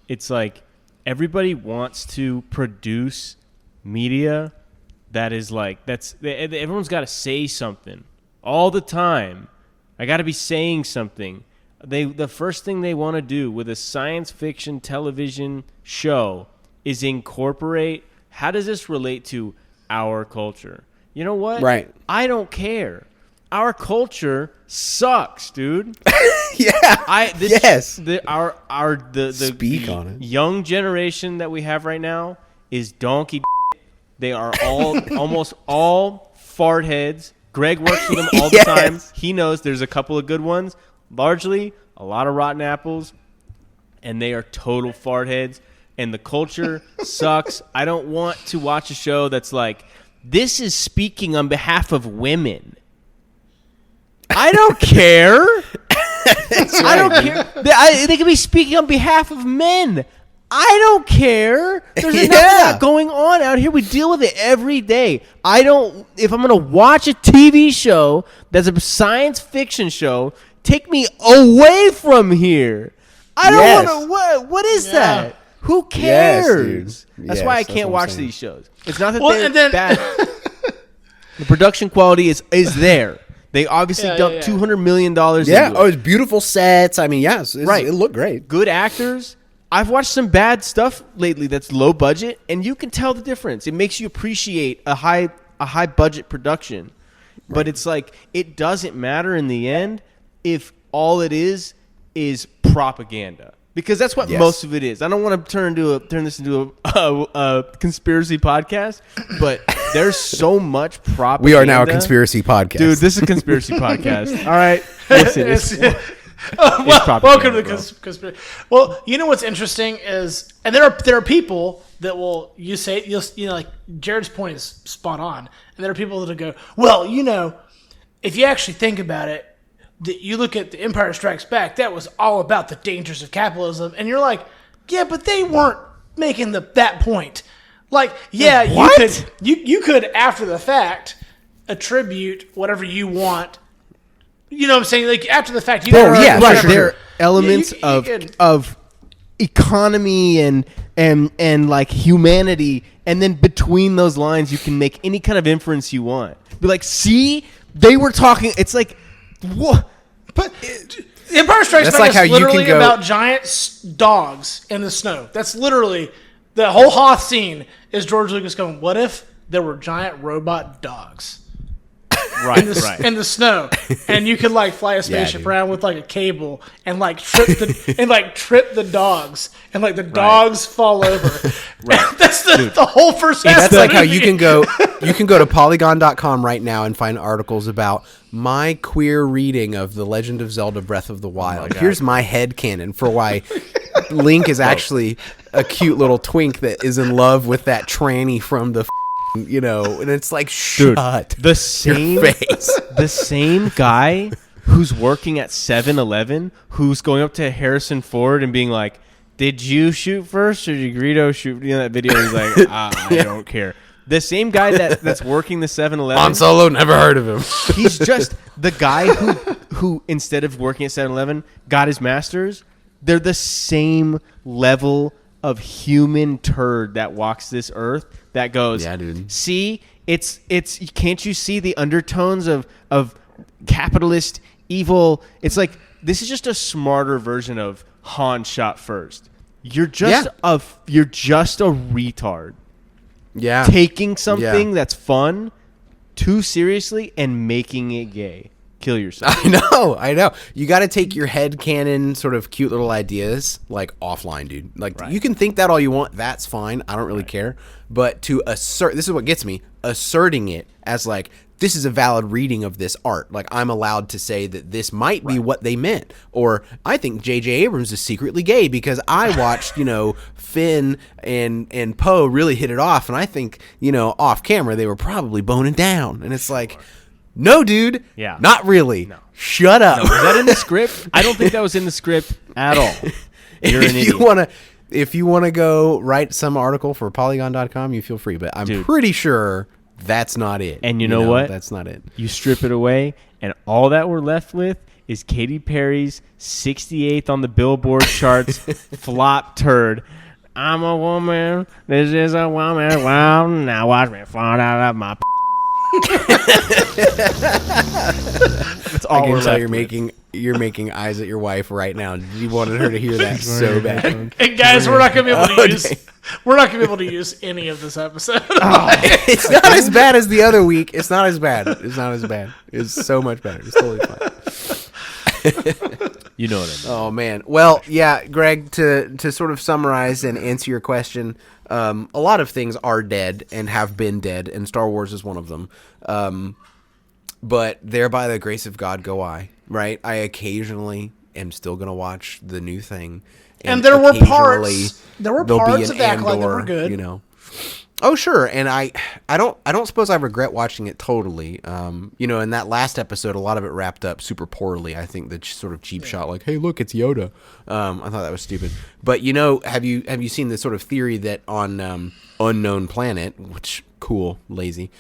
It's like everybody wants to produce media that is like everyone's got to say something all the time. I got to be saying something. The first thing they want to do with a science fiction television show is incorporate how does this relate to our culture? You know what? Right. I don't care. Our culture sucks, dude. Yeah. The Speak on it. Young generation that we have right now is donkey. They are almost all fart heads. Greg works with them all the time. He knows there's a couple of good ones. Largely, a lot of rotten apples, and they are total fart heads. And the culture sucks. I don't want to watch a show that's like, this is speaking on behalf of women. I don't care. I don't care. They could be speaking on behalf of men. I don't care. There's enough of that going on out here. We deal with it every day. If I'm going to watch a TV show that's a science fiction show, take me away from here. I don't want to. What is that? Who cares? That's why I can't watch these shows. It's not that they're bad. The production quality is there. They obviously dumped $200 million into it. Oh, it's beautiful sets. I mean, it looked great. Good actors. I've watched some bad stuff lately that's low budget, and you can tell the difference. It makes you appreciate a high budget production. Right. But it's like, it doesn't matter in the end if all it is propaganda. Because that's what most of it is. I don't want to turn this into a conspiracy podcast, but there's so much propaganda. We are now a conspiracy podcast. Dude, this is a conspiracy podcast. All right. Listen, welcome to the conspiracy. Well, you know what's interesting is, and there are people that will, like Jared's point is spot on, and there are people that will go, well, if you actually think about it, you look at The Empire Strikes Back, that was all about the dangers of capitalism. And you're like, yeah, but they weren't making that point. Like, yeah, What? you could after the fact attribute whatever you want. You know what I'm saying? Like after the fact, you Well, yeah, Right, sure. there are elements you of economy and like humanity, and then between those lines, you can make any kind of inference you want. Be like, see, they were talking. It's like, what? But Empire Strikes That's Back like is how you literally can go- about giant dogs in the snow. That's literally the whole Hoth scene. Is George Lucas going? What if there were giant robot dogs? Right, In the snow, and you could like fly a spaceship dude. around with like a cable and like trip the dogs, and like the dogs fall over. Right. That's the whole first half. That's of the like how movie. you can go to polygon.com right now and find articles about my queer reading of The Legend of Zelda Breath of the Wild. Here's my headcanon for why Link is actually a cute little twink that is in love with that tranny from the and it's like, shut the same your face. the same guy who's working at 7-Eleven, who's going up to Harrison Ford and being like, did you shoot first or did Greedo shoot? You know that video? He's like, I don't care. The same guy that's working the 7-Eleven. Han Solo, never heard of him. He's just the guy who instead of working at 7-Eleven got his master's. They're the same level of human turd that walks this earth that goes, Yeah, dude. See, it's can't you see the undertones of capitalist evil? It's like, this is just a smarter version of Han shot first. You're just a retard Yeah. taking something that's fun too seriously and making it gay. Kill yourself. I know. You got to take your headcanon sort of cute little ideas like offline, dude. Like you can think that all you want. That's fine. I don't really care. But to assert, this is what gets me, asserting it as like, this is a valid reading of this art. Like I'm allowed to say that this might be what they meant. Or I think J.J. Abrams is secretly gay because I watched, Finn and Poe really hit it off. And I think, off camera, they were probably boning down. And it's like, no, dude. Yeah. Not really. No. Shut up. Was that in the script? I don't think that was in the script at all. You're an idiot. If you wanna go write some article for polygon.com, you feel free. But I'm pretty sure that's not it. And you know what? That's not it. You strip it away, and all that we're left with is Katy Perry's 68th on the Billboard charts flop turd. I'm a woman. This is a woman. Well, now watch me fall out of my. That's all I we're can tell left you're with. making eyes at your wife right now. You wanted her to hear that so bad. And guys, we're not gonna be able to use. We're not gonna be able to use any of this episode. It's not as bad as the other week. It's not as bad. It's so much better. It's totally fine. You know what I mean. Oh man. Well, yeah, Greg, to sort of summarize and answer your question, a lot of things are dead and have been dead, and Star Wars is one of them. But there by the grace of God go I, right? I occasionally am still going to watch the new thing. And there were occasionally parts there'll be of an the Acolyte that were Andor, good. Oh, sure. And I don't suppose I regret watching it totally. In that last episode, a lot of it wrapped up super poorly. I think the sort of cheap shot, like, hey, look, it's Yoda. I thought that was stupid. But, have you seen the sort of theory that on Unknown Planet, which, cool, lazy,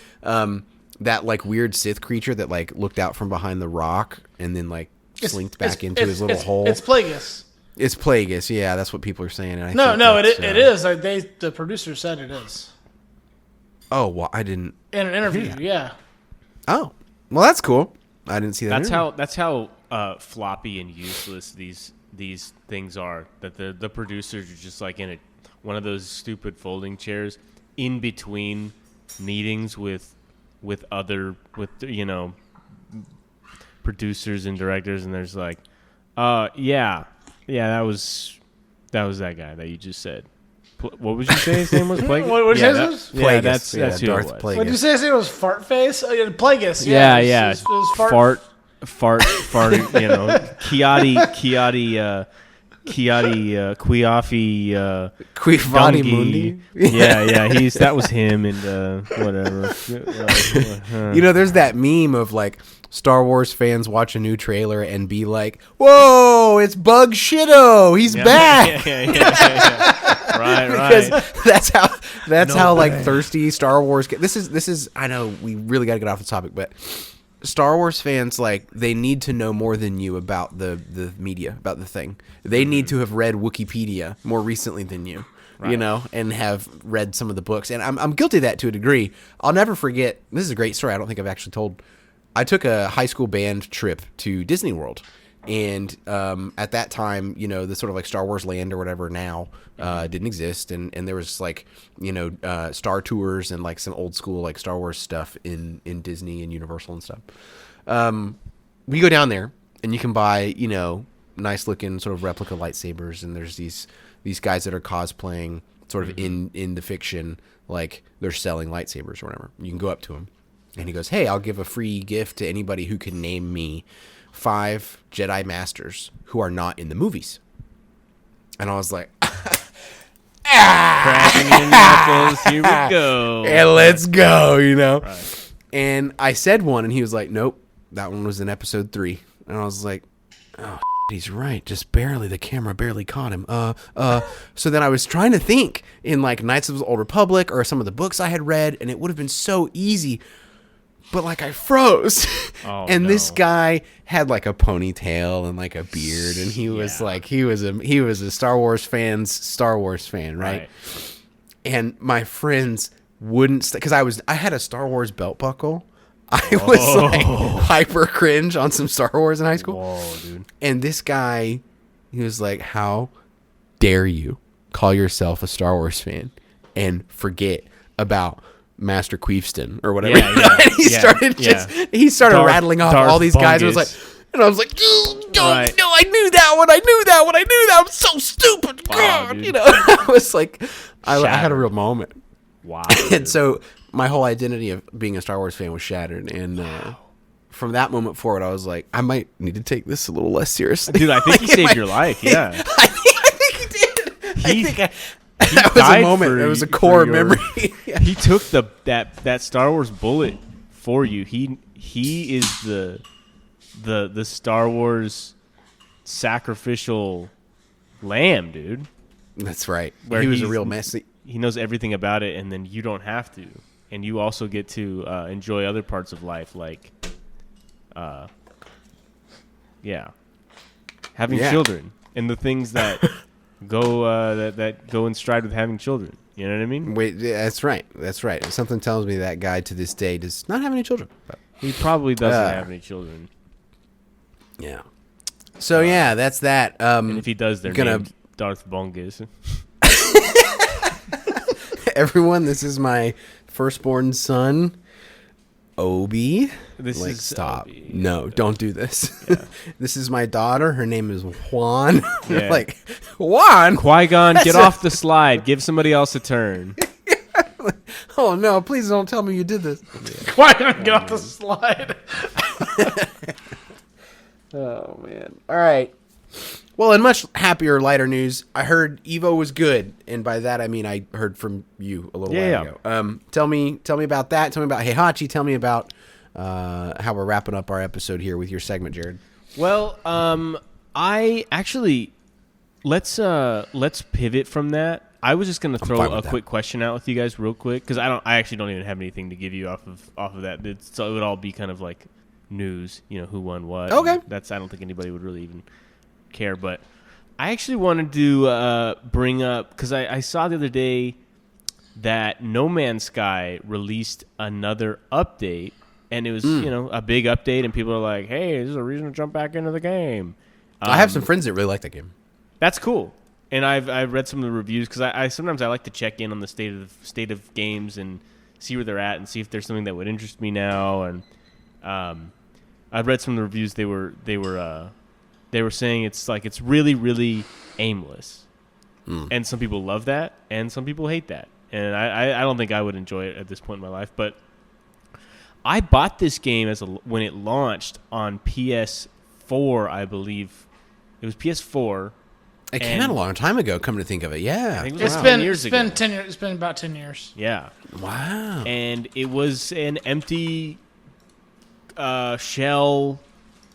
that, like, weird Sith creature that, like, looked out from behind the rock and then, like, slinked back into his little hole? It's Plagueis. It's Plagueis, yeah, that's what people are saying. And It is. Like the producer said it is. Oh, well, I didn't. In an interview, yeah. Oh, well, that's cool. I didn't see that. That's how floppy and useless these things are. That the producers are just like in one of those stupid folding chairs in between meetings with producers and directors, and there's like, yeah, that was that guy that you just said. What would you say his name was? Plagueis? What did you say? Plagueis. That's who Darth it was. Plagueis. What did you say his name was? Fart face? Plagueis. Yeah. It was fart. Fart. Kiati. Quiafi Quifati Dungy. Mundi. Yeah, that was him and whatever. There's that meme of like Star Wars fans watch a new trailer and be like, "Whoa, it's Bug Shitto, he's back." Yeah. Right. Because that's how like thirsty Star Wars. This is. I know we really got to get off the topic, but Star Wars fans, like, they need to know more than you about the media, about the thing. They need to have read Wikipedia more recently than you, and have read some of the books. And I'm guilty of that to a degree. I'll never forget. This is a great story. I don't think I've actually told. I took a high school band trip to Disney World. And at that time, the sort of like Star Wars Land or whatever now didn't exist. And there was like, Star Tours and like some old school like Star Wars stuff in Disney and Universal and stuff. We go down there and you can buy, nice looking sort of replica lightsabers. And there's these guys that are cosplaying sort of in the fiction, like they're selling lightsabers or whatever. You can go up to him and he goes, "Hey, I'll give a free gift to anybody who can name me 5 Jedi Masters who are not in the movies." And I was like, cracking your knuckles, here we go. And let's go, Right. And I said one, and he was like, "Nope, that one was in episode 3." And I was like, "Oh, he's right, just barely. The camera barely caught him." So then I was trying to think in like Knights of the Old Republic or some of the books I had read, and it would have been so easy. But like I froze, and this guy had like a ponytail and like a beard, and he was like he was a Star Wars fan, right? And my friends wouldn't because I had a Star Wars belt buckle. I was like hyper cringe on some Star Wars in high school. Whoa, dude! And this guy, he was like, "How dare you call yourself a Star Wars fan and forget about Master Queefston or whatever?" And he started rattling off all these guys. And I was like, no, I knew that one. I'm so stupid. God, I was like, I had a real moment. Wow. And so my whole identity of being a Star Wars fan was shattered. And from that moment forward, I was like, I might need to take this a little less seriously. Dude, I think he saved your life. Yeah. I think he did. That was a moment. It was a core memory. He took that Star Wars bullet for you. He is the Star Wars sacrificial lamb, dude. That's right. Where he was a real mess. He knows everything about it, and then you don't have to, and you also get to enjoy other parts of life, like, having children and the things that. That go in stride with having children. You know what I mean? Wait, that's right. Something tells me that guy to this day does not have any children. But. He probably doesn't have any children. Yeah. So that's that. And if he does, they're named Darth Bungus. Everyone, this is my firstborn son, Obi. Stop. Obi. No, don't do this. Yeah. This is my daughter. Her name is Juan. Yeah. Like, Juan? Qui-Gon, get off the slide. Give somebody else a turn. Oh, no. Please don't tell me you did this. Yeah. Qui-Gon, get off the slide. Oh, man. All right. Well, in much happier, lighter news, I heard Evo was good, and by that I mean I heard from you a little while ago. Tell me about that. Tell me about Heihachi. Tell me about how we're wrapping up our episode here with your segment, Jared. Well, I actually let's pivot from that. I was just going to throw a quick question out with you guys real quick because I actually don't even have anything to give you off of that. So it would all be kind of like news, who won what. Okay. I don't think anybody would really even care, but I actually wanted to bring up because I saw the other day that No Man's Sky released another update, and it was a big update, and people are like, "Hey, this is a reason to jump back into the game." I have some friends that really like that game. That's cool, and I've read some of the reviews because I sometimes I like to check in on the state of games and see where they're at and see if there's something that would interest me now. And I've read some of the reviews. They were saying it's really, really aimless. And some people love that, and some people hate that. And I don't think I would enjoy it at this point in my life. But I bought this game when it launched on PS4, I believe. It was PS4, It came out a long time ago. Come to think of it, yeah. I think It's been 10 years. It's been about 10 years. Yeah. Wow. And it was an empty shell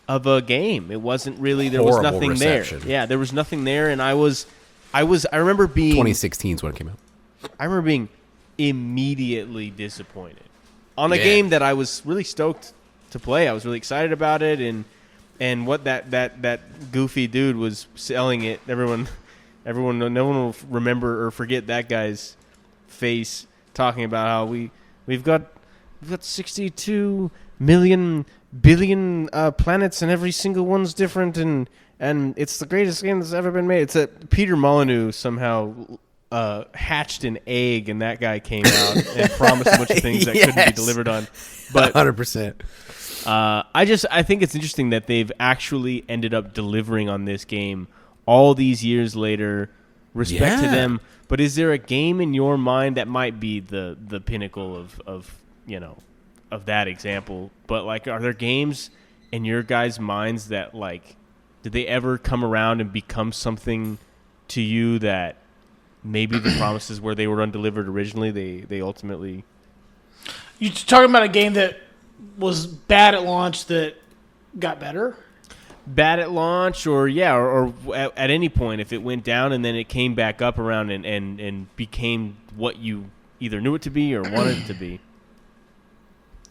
of a game. It wasn't really. There was Horrible nothing reception. there. Yeah, there was nothing there, and I remember being 2016 is when it came out. I remember being immediately disappointed on a game that I was really stoked to play. I was really excited about it, and what that goofy dude was selling it. No one will remember or forget that guy's face talking about how we've got 62 million billion planets and every single one's different and it's the greatest game that's ever been made. It's that Peter Molyneux somehow hatched an egg and that guy came out and promised a bunch of things that couldn't be delivered on. But 100%. I think it's interesting that they've actually ended up delivering on this game all these years later. Respect to them. But is there a game in your mind that might be the pinnacle of that example? But like, are there games in your guys' minds that like, did they ever come around and become something to you that maybe the promises where they were undelivered originally, they ultimately? You talking about a game that was bad at launch that got better? Bad at launch, or at any point, if it went down and then it came back up around and became what you either knew it to be or wanted it to be.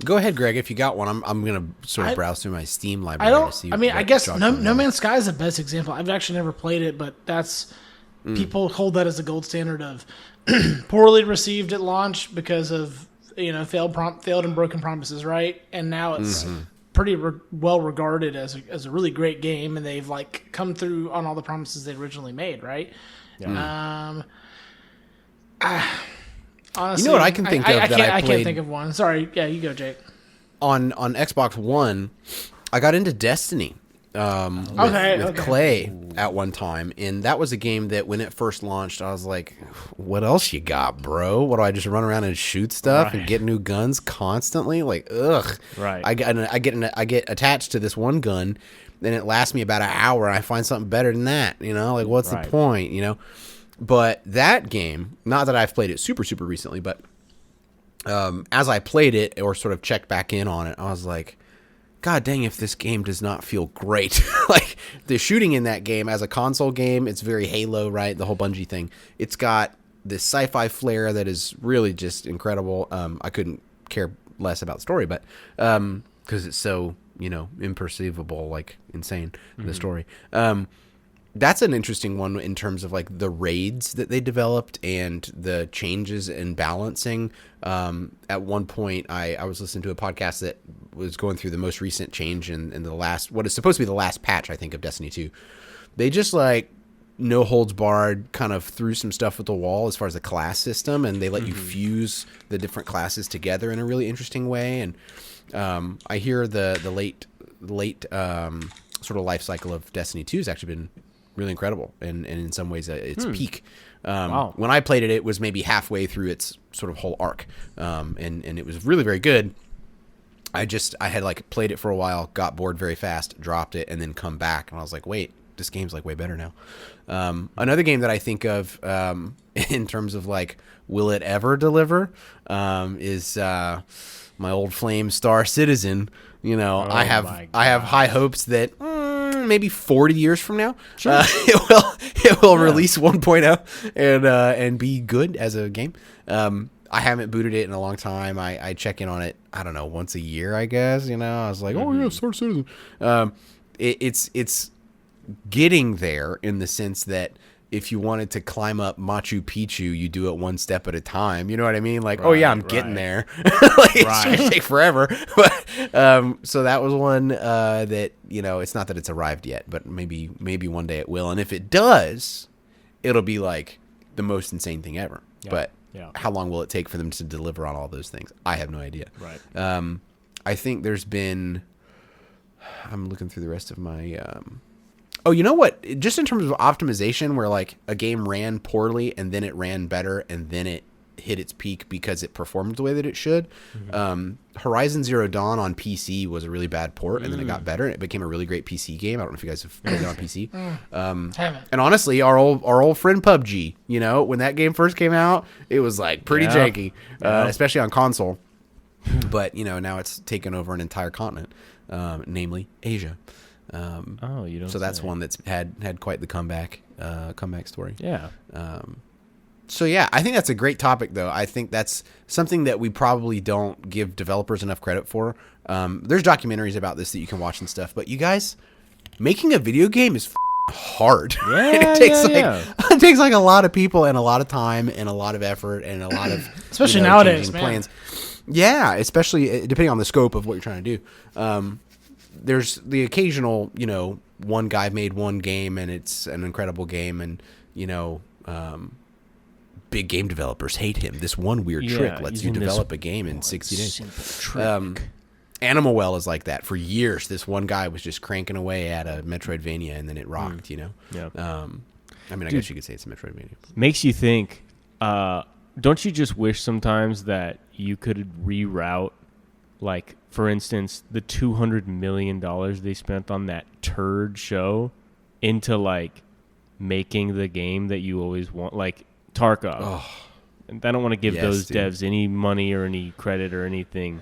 Go ahead, Greg. If you got one, I'm gonna sort of browse through my Steam library to see. I guess No Man's Sky is the best example. I've actually never played it, but that's people hold that as a gold standard of poorly received at launch because of failed and broken promises, right? And now it's pretty well regarded as a really great game, and they've like come through on all the promises they originally made, right? Yeah. Honestly, you know what I can think of? I can't think of one. Sorry. Yeah, you go, Jake. On Xbox One, I got into Destiny with Clay at one time, and that was a game that when it first launched, I was like, "What else you got, bro? What do I just run around and shoot stuff and get new guns constantly? Like, ugh." Right. I get attached to this one gun, then it lasts me about an hour, and I find something better than that. Like what's the point? But that game, not that I've played it super, super recently, but as I played it or sort of checked back in on it, I was like, God dang, if this game does not feel great. Like, the shooting in that game as a console game, it's very Halo, right? The whole Bungie thing. It's got this sci-fi flair that is really just incredible. I couldn't care less about the story, but because it's so, imperceivable, like insane, the story. That's an interesting one in terms of like the raids that they developed and the changes in balancing. At one point, I was listening to a podcast that was going through the most recent change in the last, what is supposed to be the last patch, I think, of Destiny 2. They just like no holds barred kind of threw some stuff at the wall as far as the class system, and they let you fuse the different classes together in a really interesting way. And I hear the late sort of life cycle of Destiny 2 has actually been really incredible, and in some ways its peak. When I played it, it was maybe halfway through its sort of whole arc, and it was really very good. I had like played it for a while, got bored very fast, dropped it, and then come back, and I was like, wait, this game's like way better now. Another game that I think of in terms of like, will it ever deliver, is my old flame Star Citizen. I have high hopes that maybe 40 years from now, it will release 1.0 and be good as a game. I haven't booted it in a long time. I check in on it, I don't know, once a year, I guess. I was like, oh yeah, Star Citizen. It's getting there in the sense that if you wanted to climb up Machu Picchu, you do it one step at a time. You know what I mean? Like, I'm getting there. Like, it's going to take forever. But so that was one that, it's not that it's arrived yet, but maybe one day it will. And if it does, it'll be like the most insane thing ever. Yeah. But how long will it take for them to deliver on all those things? I have no idea. Right. I think there's been... I'm looking through the rest of my... Oh, you know what? Just in terms of optimization, where like a game ran poorly and then it ran better and then it hit its peak because it performed the way that it should. Horizon Zero Dawn on PC was a really bad port, and then it got better, and it became a really great PC game. I don't know if you guys have played it on PC. Haven't. And honestly, our old friend PUBG, you know, when that game first came out, it was like pretty janky, especially on console. But you know, now it's taken over an entire continent, namely Asia. You don't. So that's say. one that's had quite the comeback story. Yeah. So yeah, I think that's a great topic, though. I think that's something that we probably don't give developers enough credit for. There's documentaries about this that you can watch and stuff, but you guys, making a video game is hard. Yeah, it takes like a lot of people and a lot of time and a lot of effort and a lot of especially nowadays, changing man. plans. Yeah, especially depending on the scope of what you're trying to do. There's the occasional, you know, one guy made one game and it's an incredible game, and you know, big game developers hate him. This one weird trick lets you develop a game in 60 days. Simple trick. Animal Well is like that. For years, this one guy was just cranking away at a Metroidvania, and then it rocked, you know? Yeah. I mean, I guess you could say it's a Metroidvania. Makes you think, don't you just wish sometimes that you could reroute, like, for instance, the $200 million they spent on that turd show into, like, making the game that you always want, like Tarkov. Oh. And I don't want to give those dude. devs any money or any credit or anything,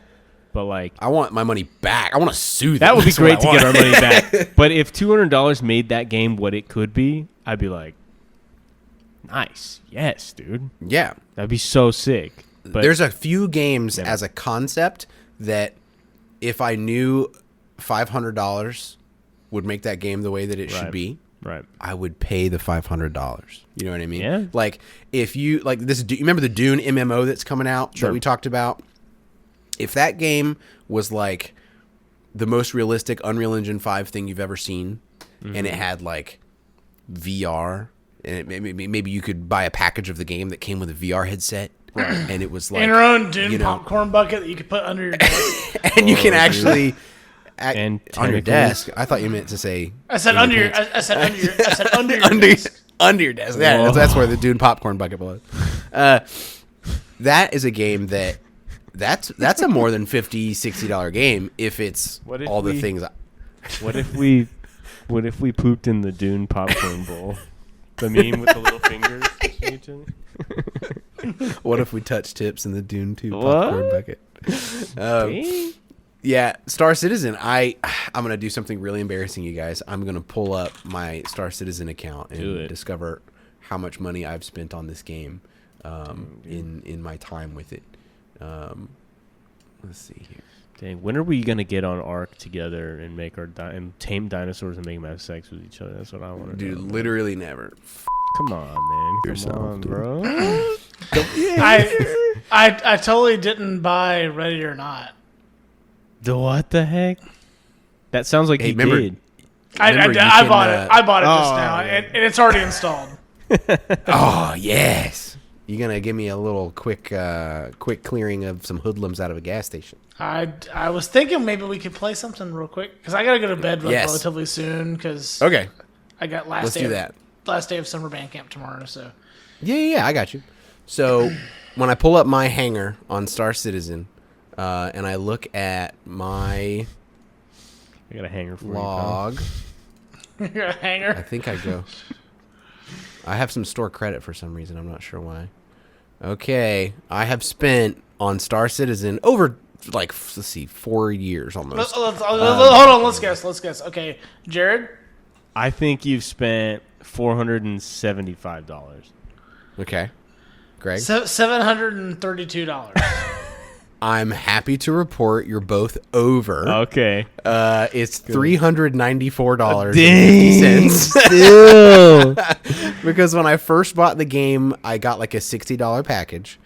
but like, I want my money back. I want to sue them. that would be That's what great I to want. get our money back. But if $200 made that game what it could be, I'd be like, nice, yes, dude, Yeah. that'd be so sick. But There's a few games Never. as a concept that if I knew $500 would make that game the way that it should Right. be, right, I would pay the $500. You know what I mean? Yeah. Like if you like this, you remember the Dune MMO that's coming out Sure. that we talked about? If that game was like the most realistic Unreal Engine 5 thing you've ever seen, and it had like VR, and maybe you could buy a package of the game that came with a VR headset, and it was like And your own Dune you know, popcorn bucket that you could put under your desk. and you can actually And on your tentacles. desk. I thought you meant to say I said in under your. pants. I said under your. I said under your. under desk. under your desk. Yeah, Whoa. that's where the Dune popcorn bucket was. That is a game that's a more than $50-$60 game if it's What if all the we- things. What if we pooped in the Dune popcorn bowl? The meme with the little fingers. What if we touch tips in the Dune 2 What? popcorn bucket? Yeah, Star Citizen. I'm gonna do something really embarrassing, you guys. I'm gonna pull up my Star Citizen account Do and it. discover how much money I've spent on this game in my time with it. Let's see here. Dang, when are we gonna get on Ark together and make our and tame dinosaurs and make them have sex with each other? That's what I want to do. Dude, literally never. Come on, man. Come yourself, on, dude. bro. I totally didn't buy Ready or Not. What the heck? That sounds like Hey, you remember- did. I can, bought it. I bought it just oh, now, yeah. and it's already installed. Oh yes. You gonna give me a little quick clearing of some hoodlums out of a gas station? I was thinking maybe we could play something real quick because I gotta go to bed Yes. relatively soon because Okay, I got let's do that. last day of summer band camp tomorrow. So Yeah, I got you. So when I pull up my hangar on Star Citizen, and I look at my I got a hanger for log, you're a I hanger. think I go. I have some store credit for some reason. I'm not sure why. Okay, I have spent on Star Citizen over like let's see, 4 years almost. Hold on. Let's guess. Okay, Jared. I think you've spent $475. Okay, Greg. $732. I'm happy to report you're both over. Okay. It's $394.50. Still. Because when I first bought the game, I got like a $60 package.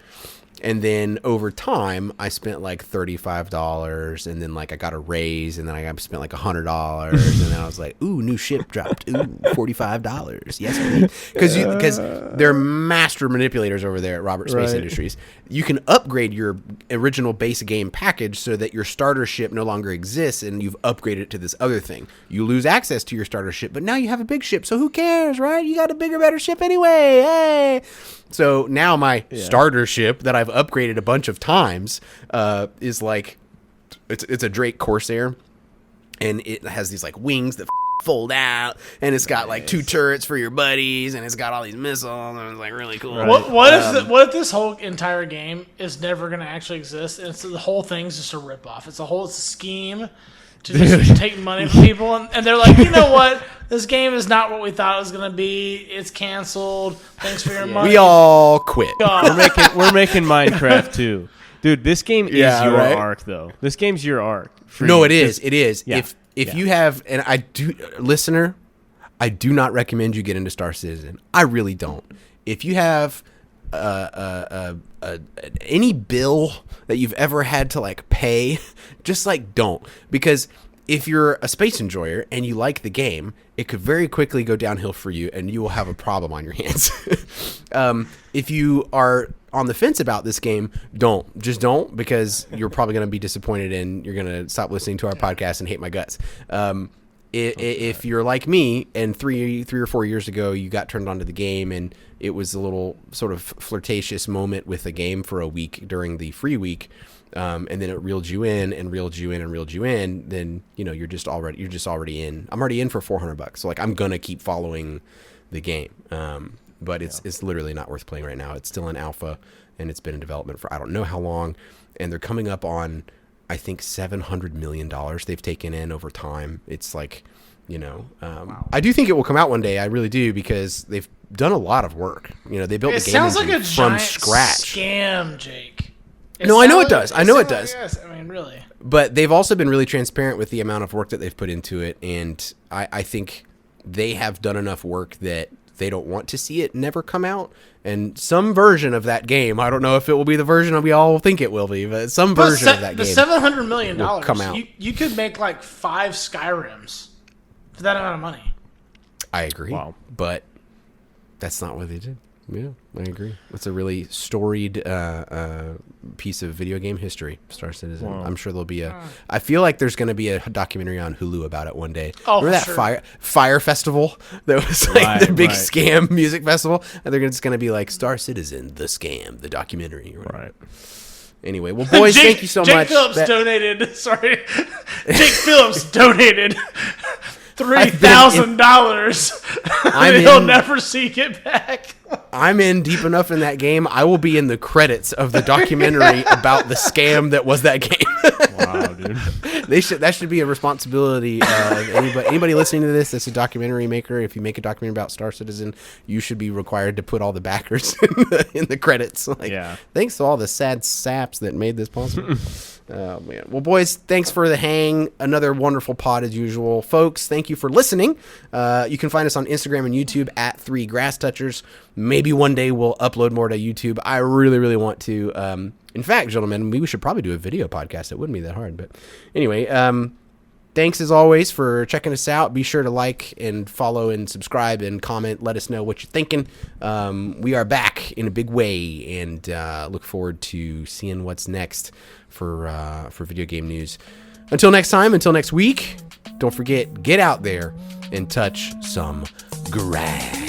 And then over time, I spent like $35, and then like I got a raise, and then I spent like $100, and then I was like, "Ooh, new ship dropped. Ooh, $45. Yes, please." Because they're master manipulators over there at Robert Space Right. Industries. You can upgrade your original base game package so that your starter ship no longer exists, and you've upgraded it to this other thing. You lose access to your starter ship, but now you have a big ship, so who cares, right? You got a bigger, better ship anyway. Hey. So now my starter ship that I've upgraded a bunch of times is like, it's a Drake Corsair, and it has these like wings that fold out, and it's got like 2 turrets for your buddies, and it's got all these missiles, and it's like really cool. Right. What if this whole entire game is never going to actually exist, and the whole thing's just a ripoff? It's a scheme to just take money from people, and they're like, you know what? This game is not what we thought it was going to be. It's canceled. Thanks for your money. We all quit. We're making Minecraft too. Dude, this game is your arc, though. This game's your arc. No, it is. It is. Yeah. If you have, and I do, listener, I do not recommend you get into Star Citizen. I really don't. If you have any bill that you've ever had to like pay, just like don't, because if you're a space enjoyer and you like the game, it could very quickly go downhill for you, and you will have a problem on your hands. If you are on the fence about this game, just don't, because you're probably going to be disappointed and you're going to stop listening to our podcast and hate my guts. If you're like me, and three or 4 years ago you got turned on to the game, and it was a little sort of flirtatious moment with the game for a week during the free week, and then it reeled you in, then you're just already in. I'm already in for $400, so like I'm gonna keep following the game. But it's literally not worth playing right now. It's still in alpha, and it's been in development for I don't know how long, and they're coming up on, I think, $700 million they've taken in over time. It's like, wow. I do think it will come out one day. I really do, because they've done a lot of work. They built the game from scratch. Scam, Jake. I know it does. Yes, I mean, really. But they've also been really transparent with the amount of work that they've put into it, and I think they have done enough work that they don't want to see it never come out. And some version of that game, I don't know if it will be the version we all think it will be, but some version of that game. The $700 million will come out. You could make like 5 Skyrims for that amount of money. I agree. Wow. But that's not what they did. Yeah, I agree. It's a really storied piece of video game history, Star Citizen. Wow. I'm sure there'll be I feel like there's going to be a documentary on Hulu about it one day. Oh, remember that Fire Festival? That was like the big scam music festival, and they're just going to be like Star Citizen, the scam, the documentary. Right. Anyway, well, boys, thank you so much. Jake Phillips donated. Sorry, Jake Phillips donated $3,000. He'll never see it back. I'm in deep enough in that game. I will be in the credits of the documentary about the scam that was that game. Wow, dude. That should be a responsibility of anybody listening to this that's a documentary maker. If you make a documentary about Star Citizen, you should be required to put all the backers in the credits. Thanks to all the sad saps that made this possible. Oh, man. Well, boys, thanks for the hang. Another wonderful pod as usual. Folks, thank you for listening. You can find us on Instagram and YouTube at 3 Grasstouchers. Maybe one day we'll upload more to YouTube. I really, really want to. In fact, gentlemen, we should probably do a video podcast. It wouldn't be that hard. But anyway, thanks as always for checking us out. Be sure to like and follow and subscribe and comment. Let us know what you're thinking. We are back in a big way, and look forward to seeing what's next for video game news. Until next time, until next week, don't forget, get out there and touch some grass.